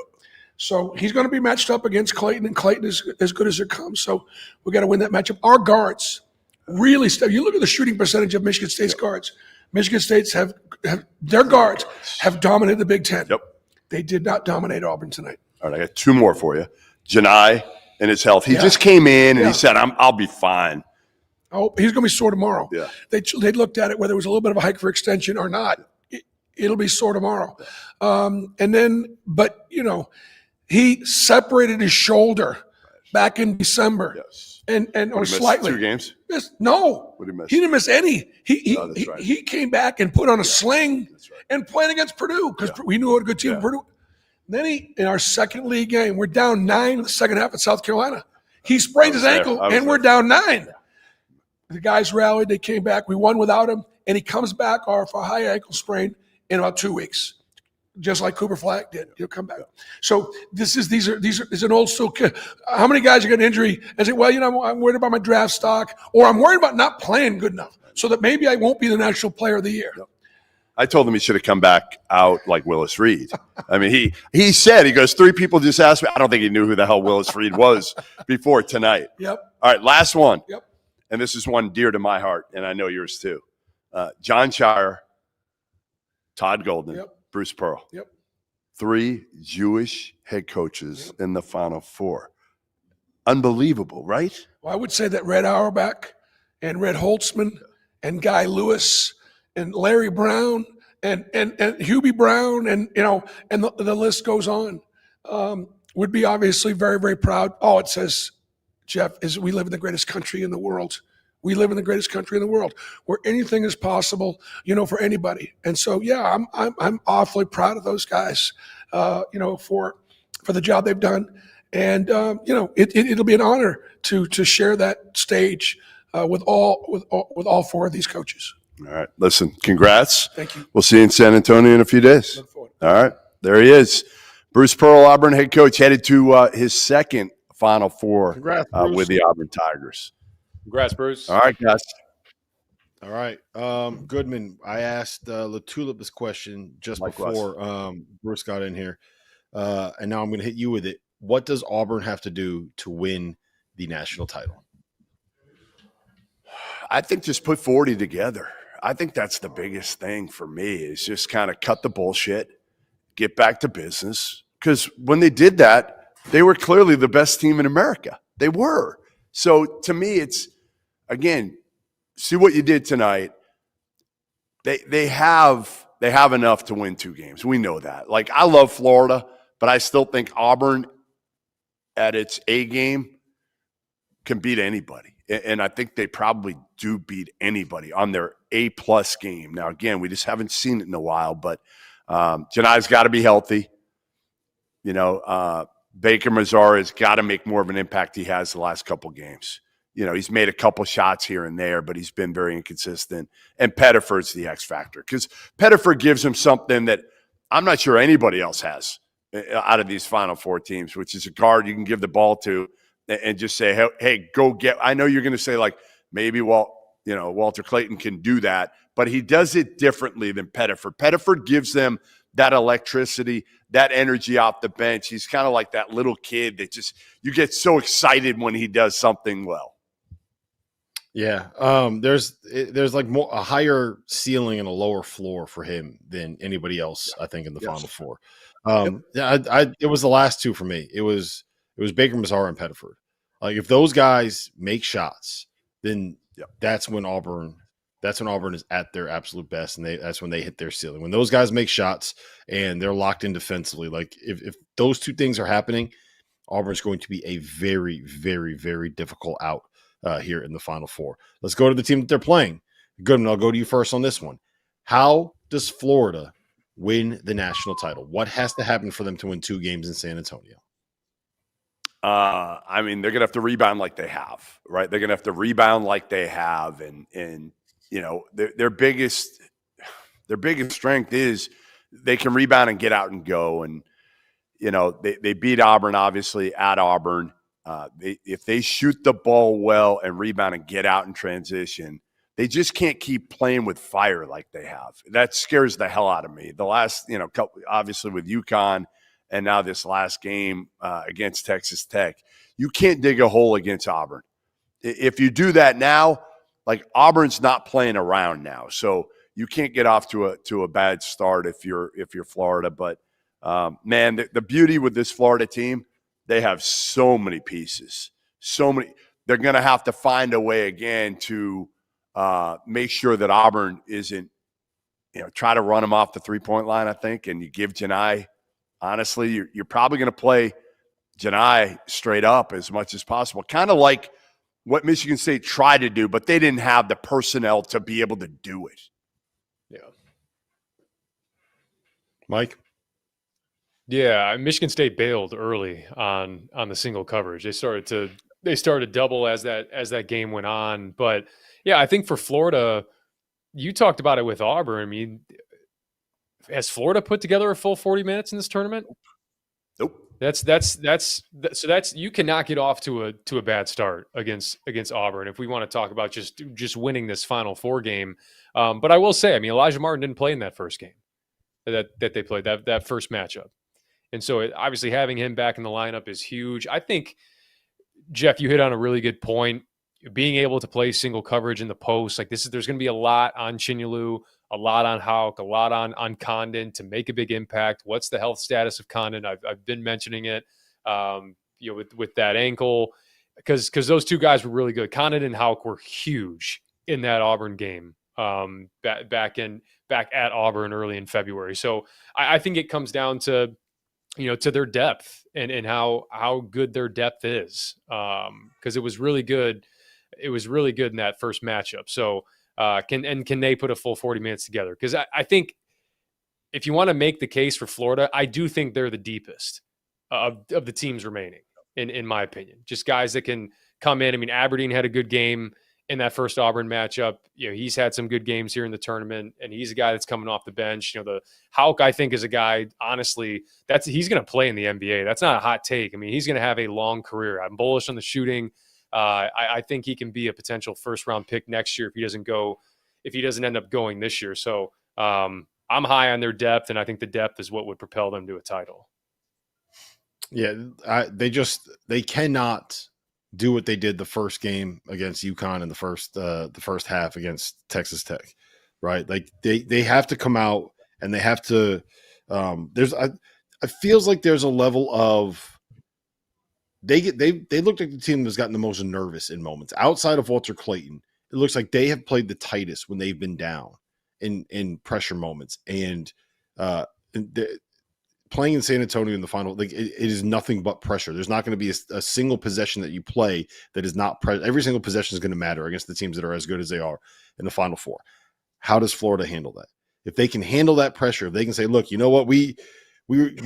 S11: So he's going to be matched up against Clayton, and Clayton is as good as it comes. So we got to win that matchup. Our guards really you look at the shooting percentage of Michigan State's guards. Michigan State's have their guards have dominated the Big Ten.
S3: Yep.
S11: They did not dominate Auburn tonight.
S3: All right, I got 2 more for you. Johni and his health. He just came in and he said, "I'll be fine."
S11: Oh, he's going to be sore tomorrow.
S3: Yeah.
S11: They looked at it whether it was a little bit of a hike for extension or not. It'll be sore tomorrow. But he separated his shoulder back in December.
S3: Yes.
S11: Or slightly.
S3: 2 games?
S11: No.
S3: What did he miss?
S11: He didn't miss any. He came back and put on a sling and played against Purdue because we knew what a good team Purdue. Then in our second league game, we're down 9 in the second half at South Carolina. He sprained his ankle, and we're down 9. The guys rallied. They came back. We won without him, and he comes back for a high ankle sprain in about 2 weeks, just like Cooper Flag did. He'll come back. So these are an old school kid. How many guys are getting injury and say, well, I'm worried about my draft stock, or I'm worried about not playing good enough so that maybe I won't be the National Player of the Year.
S3: Yep. I told him he should have come back out like Willis Reed. I mean, he said, he goes, 3 people just asked me. I don't think he knew who the hell Willis Reed was before tonight.
S11: Yep.
S3: All right, last one.
S11: Yep.
S3: And this is one dear to my heart, and I know yours too. John Shire, Todd Golden, Bruce Pearl.
S11: Yep.
S3: 3 Jewish head coaches in the Final Four. Unbelievable, right?
S11: Well, I would say that Red Auerbach and Red Holtzman and Guy Lewis and Larry Brown and Hubie Brown and the list goes on. Would be obviously very, very proud. All it says, Jeff, is we live in the greatest country in the world. We live in the greatest country in the world where anything is possible, for anybody. And so, I'm awfully proud of those guys, for the job they've done. And, it'll be an honor to share that stage with all four of these coaches.
S3: All right. Listen, congrats.
S11: Thank you.
S3: We'll see you in San Antonio in a few days.
S11: Look forward.
S3: All right. There he is. Bruce Pearl, Auburn head coach, headed to his second Final Four with the Auburn Tigers.
S5: Congrats, Bruce.
S3: All right, guys.
S4: All right. Goodman, I asked LaTulip this question just before Bruce got in here. And now I'm going to hit you with it. What does Auburn have to do to win the national title?
S3: I think just put 40 together. I think that's the biggest thing for me is just kind of cut the bullshit, get back to business. Because when they did that, they were clearly the best team in America. They were. So to me, it's, again, see what you did tonight. They have enough to win 2 games. We know that. Like, I love Florida, but I still think Auburn at its A game can beat anybody. And I think they probably do beat anybody on their A-plus game. Now, again, we just haven't seen it in a while, but Johni's got to be healthy. You know, Baker Mazzara has got to make more of an impact he has the last couple games. You know, he's made a couple shots here and there, but he's been very inconsistent. And Pettiford's the X factor because Pettiford gives him something that I'm not sure anybody else has out of these Final Four teams, which is a guard you can give the ball to and just say, hey, go get – I know you're going to say, like, maybe, Walter Clayton can do that, but he does it differently than Pettiford. Pettiford gives them that electricity, that energy off the bench. He's kind of like that little kid that just – you get so excited when he does something well.
S4: Yeah, there's like a higher ceiling and a lower floor for him than anybody else, I think, in the Final Four. It was the last two for me. It was Baker Mazzara and Pettiford. Like, if those guys make shots, then that's when Auburn is at their absolute best, and that's when they hit their ceiling. When those guys make shots and they're locked in defensively, like if those two things are happening, Auburn's going to be a very, very, very difficult out here in the Final Four. Let's go to the team that they're playing. Goodman, I'll go to you first on this one. How does Florida win the national title? What has to happen for them to win 2 games in San Antonio?
S3: I mean, they're going to have to rebound like they have, right? They're going to have to rebound like they have. And you know, their biggest strength is they can rebound and get out and go. And, you know, they beat Auburn, obviously, at Auburn. If they shoot the ball well and rebound and get out in transition, they just can't keep playing with fire like they have. That scares the hell out of me. The last, couple, obviously with UConn, and now this last game against Texas Tech, you can't dig a hole against Auburn. If you do that now, like, Auburn's not playing around now, so you can't get off to a bad start if you're Florida. But man, the beauty with this Florida team, they have so many pieces, so many. They're going to have to find a way again to make sure that Auburn isn't, try to run them off the 3-point line, I think, and you give Johni. Honestly, you're probably going to play Johni straight up as much as possible, kind of like what Michigan State tried to do, but they didn't have the personnel to be able to do it.
S5: Yeah.
S4: Mike?
S5: Yeah, Michigan State bailed early on the single coverage. They started double as that game went on. But yeah, I think for Florida, you talked about it with Auburn. I mean, has Florida put together a full 40 minutes in this tournament?
S3: Nope.
S5: That's you cannot get off to a bad start against Auburn if we want to talk about just winning this Final Four game. But I will say, I mean, Elijah Martin didn't play in that first game that they played, that first matchup. And so obviously having him back in the lineup is huge. I think, Jeff, you hit on a really good point. Being able to play single coverage in the post, like there's going to be a lot on Chinyelu, a lot on Houck, a lot on Condon to make a big impact. What's the health status of Condon? I've been mentioning it, with that ankle, because those two guys were really good. Condon and Houck were huge in that Auburn game, back at Auburn early in February. So I think it comes down to, to their depth and how good their depth is, because it was really good. It was really good in that first matchup. So can they put a full 40 minutes together? Because I think if you want to make the case for Florida, I do think they're the deepest of the teams remaining, in my opinion. Just guys that can come in. I mean, Aberdeen had a good game in that first Auburn matchup. He's had some good games here in the tournament, and he's a guy that's coming off the bench. The Houck, I think, is a guy, honestly, he's going to play in the NBA. That's not a hot take. I mean, he's going to have a long career. I'm bullish on the shooting. I think he can be a potential first-round pick next year if he doesn't end up going this year. So I'm high on their depth, and I think the depth is what would propel them to a title.
S4: Yeah, they cannot do what they did the first game against UConn in the first half against Texas Tech, right? Like they have to come out and they have to. It feels like there's a level of they looked like the team that's gotten the most nervous in moments outside of Walter Clayton. It looks like they have played the tightest when they've been down in pressure moments, and playing in San Antonio in the final, like it is nothing but pressure. There's not going to be a single possession that you play that is not pressure. Every single possession is going to matter against the teams that are as good as they are in the Final Four. How does Florida handle that? If they can handle that pressure, if they can say, look, you know what, we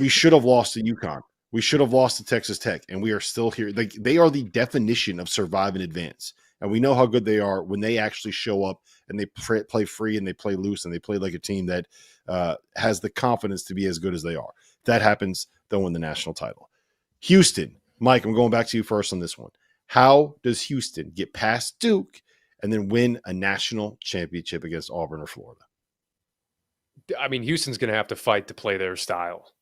S4: should have lost to UConn. We should have lost to Texas Tech, and we are still here. Like, they are the definition of survive and advance. And we know how good they are when they actually show up and they play free and they play loose and they play like a team that has the confidence to be as good as they are. If that happens, they'll win the national title. Houston, Mike, I'm going back to you first on this one. How does Houston get past Duke and then win a national championship against Auburn or Florida?
S5: I mean, Houston's going to have to fight to play their style.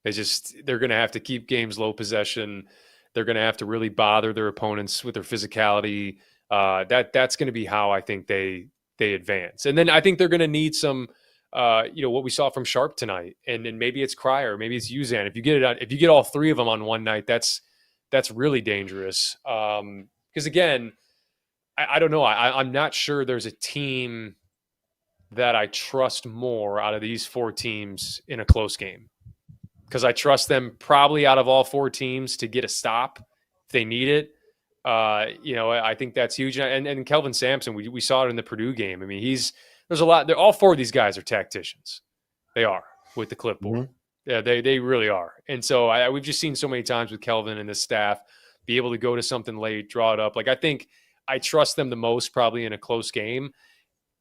S5: They're going to have to keep games low possession. They're going to have to really bother their opponents with their physicality. That's going to be how I think they advance. And then I think they're going to need some, what we saw from Sharp tonight, and maybe it's Cryer, maybe it's Uzan. If you get all three of them on one night, that's really dangerous. Because again, I don't know. I'm not sure there's a team that I trust more out of these four teams in a close game, because I trust them probably out of all four teams to get a stop if they need it. I think that's huge. And Kelvin Sampson, we saw it in the Purdue game. I mean, there's a lot. All four of these guys are tacticians. They are with the clipboard. Mm-hmm. Yeah, they really are. And so we've just seen so many times with Kelvin and his staff be able to go to something late, draw it up. Like, I think I trust them the most probably in a close game.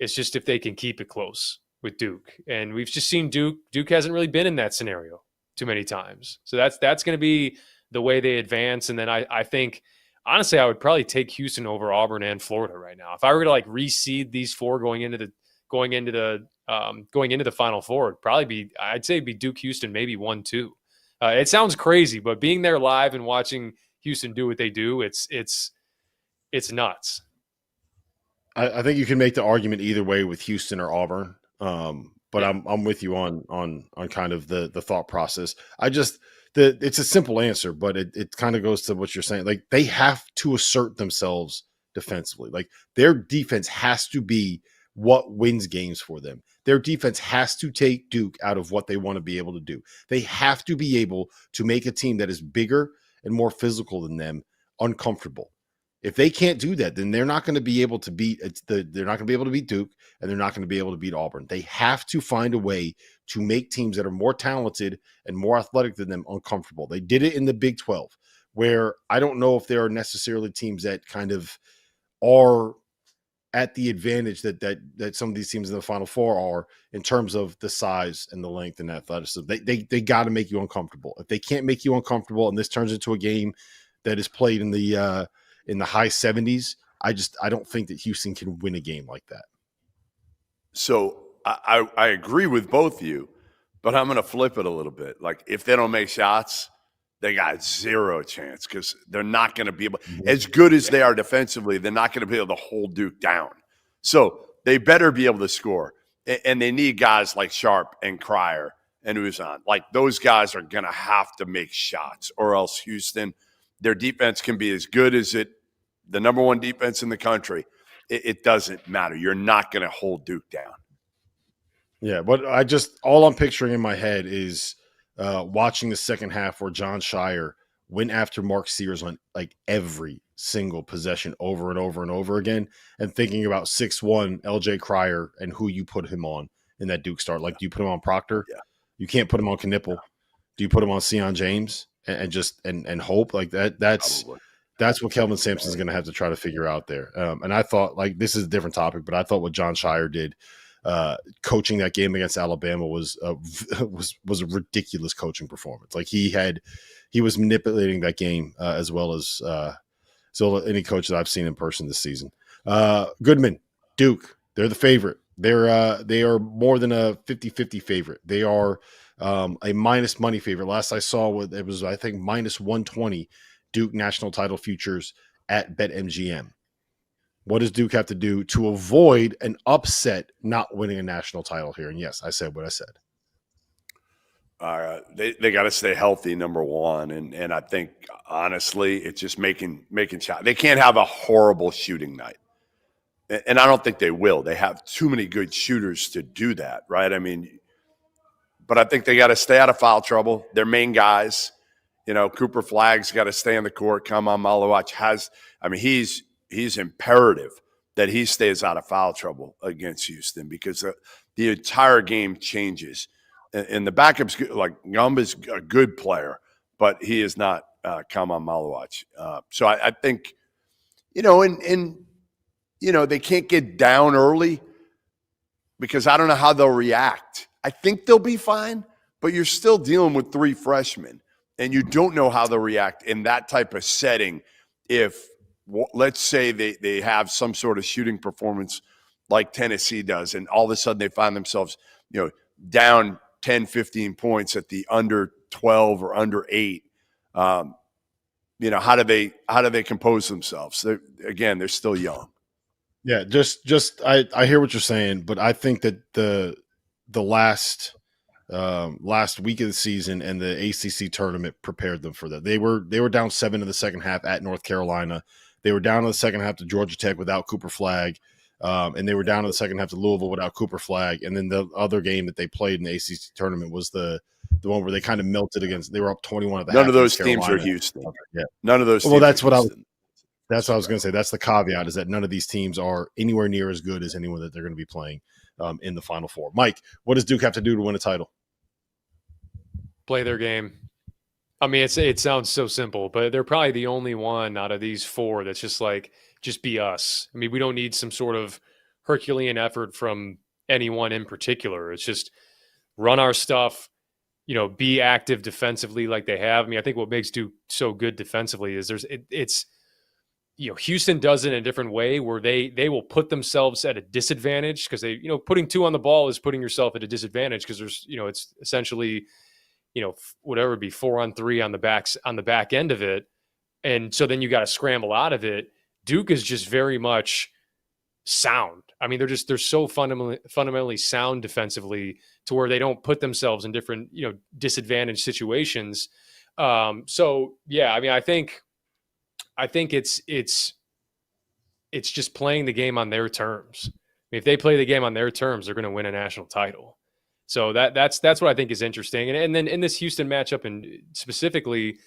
S5: It's just if they can keep it close with Duke. And we've just seen Duke. Duke hasn't really been in that scenario too many times. So that's going to be the way they advance. And then I think, honestly, I would probably take Houston over Auburn and Florida right now. If I were to reseed these four going into the Final Four, I'd say it'd be Duke, Houston, maybe 1-2. It sounds crazy, but being there live and watching Houston do what they do, it's nuts.
S4: I think you can make the argument either way with Houston or Auburn. But yeah. I'm with you on kind of the thought process. It's a simple answer, but it kind of goes to what you're saying. Like, they have to assert themselves defensively. Like, their defense has to be what wins games for them. Their defense has to take Duke out of what they want to be able to do. They have to be able to make a team that is bigger and more physical than them uncomfortable. If they can't do that, then they're not going to be able to beat they're not going to be able to beat Duke, and they're not going to be able to beat Auburn. They have to find a way to make teams that are more talented and more athletic than them uncomfortable. They did it in the Big 12, where I don't know if there are necessarily teams that kind of are at the advantage that some of these teams in the Final Four are in terms of the size and the length and athleticism. They got to make you uncomfortable. If they can't make you uncomfortable, and this turns into a game that is played in the high 70s, I don't think that Houston can win a game like that.
S3: So I agree with both of you, but I'm going to flip it a little bit. Like, if they don't make shots, they got zero chance, because they're not going to be able, as good as they are defensively, they're not going to be able to hold Duke down. So they better be able to score. And they need guys like Sharp and Cryer and Uzan. Like, those guys are going to have to make shots, or else Houston, their defense can be as good as the number one defense in the country. It doesn't matter. You're not going to hold Duke down.
S4: Yeah, but all I'm picturing in my head is watching the second half where John Shire went after Mark Sears on every single possession over and over and over again, and thinking about 6'1" LJ Cryer and who you put him on in that Duke start. Like, do you put him on Proctor? Yeah. You can't put him on Knipple. Do you put him on Sion James and hope like that? That's what Kelvin Sampson is going to have to try to figure out there. And I thought, like, this is a different topic, but I thought what John Shire did coaching that game against Alabama was a ridiculous coaching performance. Like he was manipulating that game as well as any coach that I've seen in person this season. Goodman, Duke, they're the favorite. They are more than a 50-50 favorite. They are a minus money favorite. Last I saw, it was, I think, minus 120 Duke national title futures at BetMGM. What does Duke have to do to avoid an upset not winning a national title here? And yes, I said what I said.
S3: They got to stay healthy, number one. And I think, honestly, it's just making shots. They can't have a horrible shooting night. And I don't think they will. They have too many good shooters to do that, right? I mean, but I think they got to stay out of foul trouble. Their main guys, Cooper Flagg's got to stay on the court. Kamal Malawach he's imperative that he stays out of foul trouble against Houston because the entire game changes. And the backup's good. Like, Gumba's a good player, but he is not Kamal Malawach. So I think, they can't get down early because I don't know how they'll react. I think they'll be fine, but you're still dealing with three freshmen, and you don't know how they'll react in that type of setting if, let's say, they have some sort of shooting performance like Tennessee does, and all of a sudden they find themselves, down 10, 15 points at the under 12 or under 8. How do they compose themselves? They're still young.
S4: Yeah, I hear what you're saying, but I think that the last week of the season and the ACC tournament prepared them for that. They were down 7 in the second half at North Carolina. They were down in the second half to Georgia Tech without Cooper Flagg, and they were down in the second half to Louisville without Cooper Flagg. And then the other game that they played in the ACC tournament was the one where they kind of melted against. They were up 21 at the half.
S3: None of those teams are Houston.
S4: Yeah,
S3: none of those.
S4: Well,
S3: teams
S4: that's what I was going to say. That's the caveat, is that none of these teams are anywhere near as good as anyone that they're going to be playing in the Final Four. Mike, what does Duke have to do to win a title?
S5: Play their game. I mean, it sounds so simple, but they're probably the only one out of these four that's just be us. I mean, we don't need some sort of Herculean effort from anyone in particular. It's just run our stuff, be active defensively like they have. I mean, I think what makes Duke so good defensively is it's Houston does it in a different way where they will put themselves at a disadvantage because they, putting 2 on the ball is putting yourself at a disadvantage because there's, it's essentially, whatever it be 4 on 3 on the back end of it. And so then you got to scramble out of it. Duke is just very much sound. I mean, they're so fundamentally sound defensively to where they don't put themselves in different, disadvantaged situations. So yeah, I mean, I think it's just playing the game on their terms. I mean, if they play the game on their terms, they're going to win a national title. So that's what I think is interesting. And then in this Houston matchup, and specifically,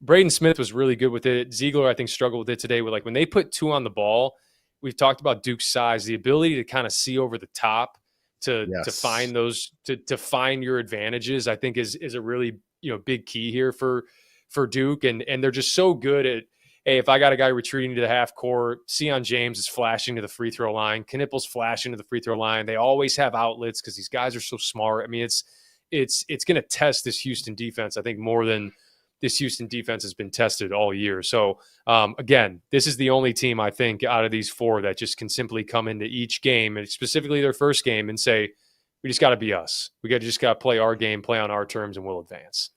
S5: Braden Smith was really good with it. Ziegler, I think, struggled with it today. With when they put 2 on the ball, we've talked about Duke's size, the ability to kind of see over the top to find those to find your advantages. I think is a really big key here for Duke, and they're just so good at. Hey, if I got a guy retreating to the half court, Sion James is flashing to the free throw line, Knippel's flashing to the free throw line. They always have outlets because these guys are so smart. I mean, it's going to test this Houston defense, I think, more than this Houston defense has been tested all year. So, again, this is the only team, I think, out of these 4 that just can simply come into each game, and specifically their first game, and say, we just got to be us. We just got to play our game, play on our terms, and we'll advance.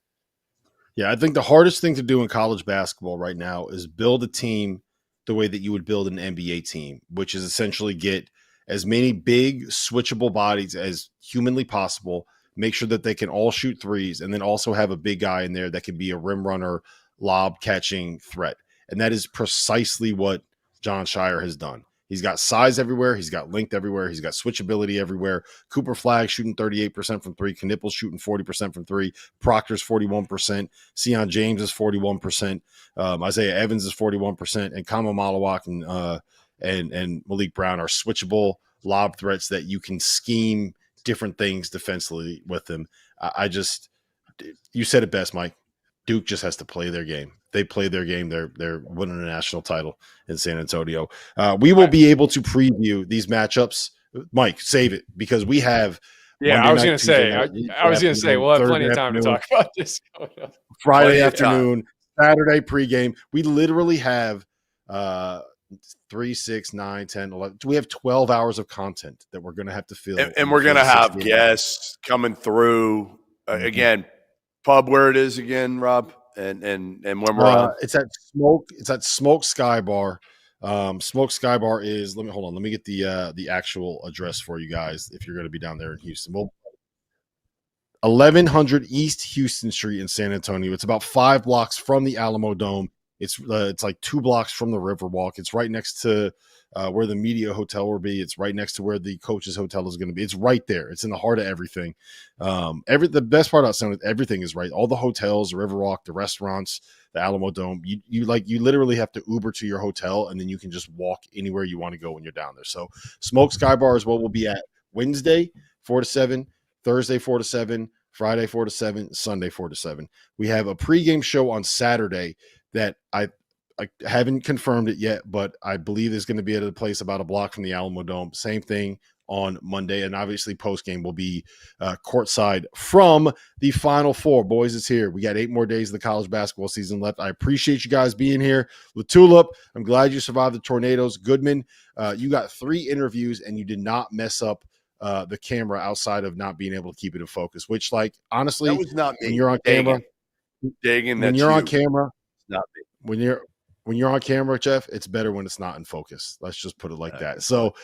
S4: Yeah, I think the hardest thing to do in college basketball right now is build a team the way that you would build an NBA team, which is essentially get as many big switchable bodies as humanly possible, make sure that they can all shoot threes, and then also have a big guy in there that can be a rim runner, lob catching threat. And that is precisely what John Shire has done. He's got size everywhere. He's got length everywhere. He's got switchability everywhere. Cooper Flagg shooting 38% from 3. Knippel's shooting 40% from 3. Proctor's 41%. Sion James is 41%. Isaiah Evans is 41%. And Kamal Malawach and Malik Brown are switchable lob threats that you can scheme different things defensively with them. You said it best, Mike. Duke just has to play their game. they play their game. They're winning a national title in San Antonio. We will be able to preview these matchups. Mike, save it because we have.
S5: Yeah,
S4: Monday
S5: I was
S4: night,
S5: going to
S4: Tuesday
S5: say.
S4: night,
S5: I was going to say we'll have plenty of
S4: Thursday
S5: time to
S4: afternoon,
S5: talk about this.
S4: Friday
S3: Plenty of time.
S4: afternoon, Saturday pregame. We literally have 3, 6, 9, 10, 11. We have 12 hours of content that we're going to have to fill.
S3: And we're going to have guests coming through. Again, pub where it is again, Rob, and when we're on.
S4: It's at Smoke Sky Bar. Smoke Sky Bar is, let me get the actual address for you guys if you're going to be down there in Houston. Well, 1100 East Houston Street in San Antonio. It's about 5 blocks from the Alamo Dome. It's like 2 blocks from the Riverwalk. It's right next to where the media hotel will be. It's right next to where the coaches hotel is going to be. It's right there. It's in the heart of everything. The best part about San Antonio, everything is right. All the hotels, the Riverwalk, the restaurants, the Alamo Dome. You literally have to Uber to your hotel, and then you can just walk anywhere you want to go when you're down there. So Smoke Sky Bar is what we'll be at Wednesday 4 to 7, Thursday 4 to 7, Friday 4 to 7, Sunday 4 to 7. We have a pregame show on Saturday that I haven't confirmed it yet, but I believe is going to be at a place about a block from the Alamo Dome. Same thing on Monday, and obviously postgame will be courtside from the Final Four. Boys, it's here. We got 8 more days of the college basketball season left. I appreciate you guys being here. LaTulip, I'm glad you survived the tornadoes. Goodman, you got 3 interviews, and you did not mess up the camera outside of not being able to keep it in focus, which, like, honestly,
S3: That was not me.
S4: when you're on camera,
S3: when
S4: you're on camera,
S3: not me.
S4: When you're on camera, Jeff, it's better when it's not in focus. Let's just put it like that. So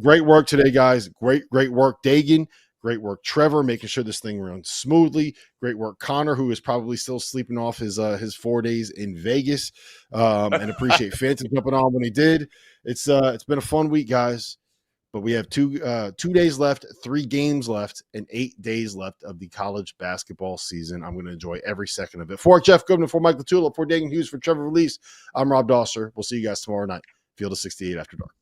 S4: great work today, guys. Great work, Dagan. Great work, Trevor, making sure this thing runs smoothly. Great work, Connor, who is probably still sleeping off his 4 days in Vegas. And appreciate Phantom jumping on when he did. It's been a fun week, guys. But we have 2 days left, 3 games left, and 8 days left of the college basketball season. I'm going to enjoy every second of it. For Jeff Goodman, for Mike LaTulip, for Dagan Hughes, for Trevor Release, I'm Rob Dosser. We'll see you guys tomorrow night. Field of 68 after dark.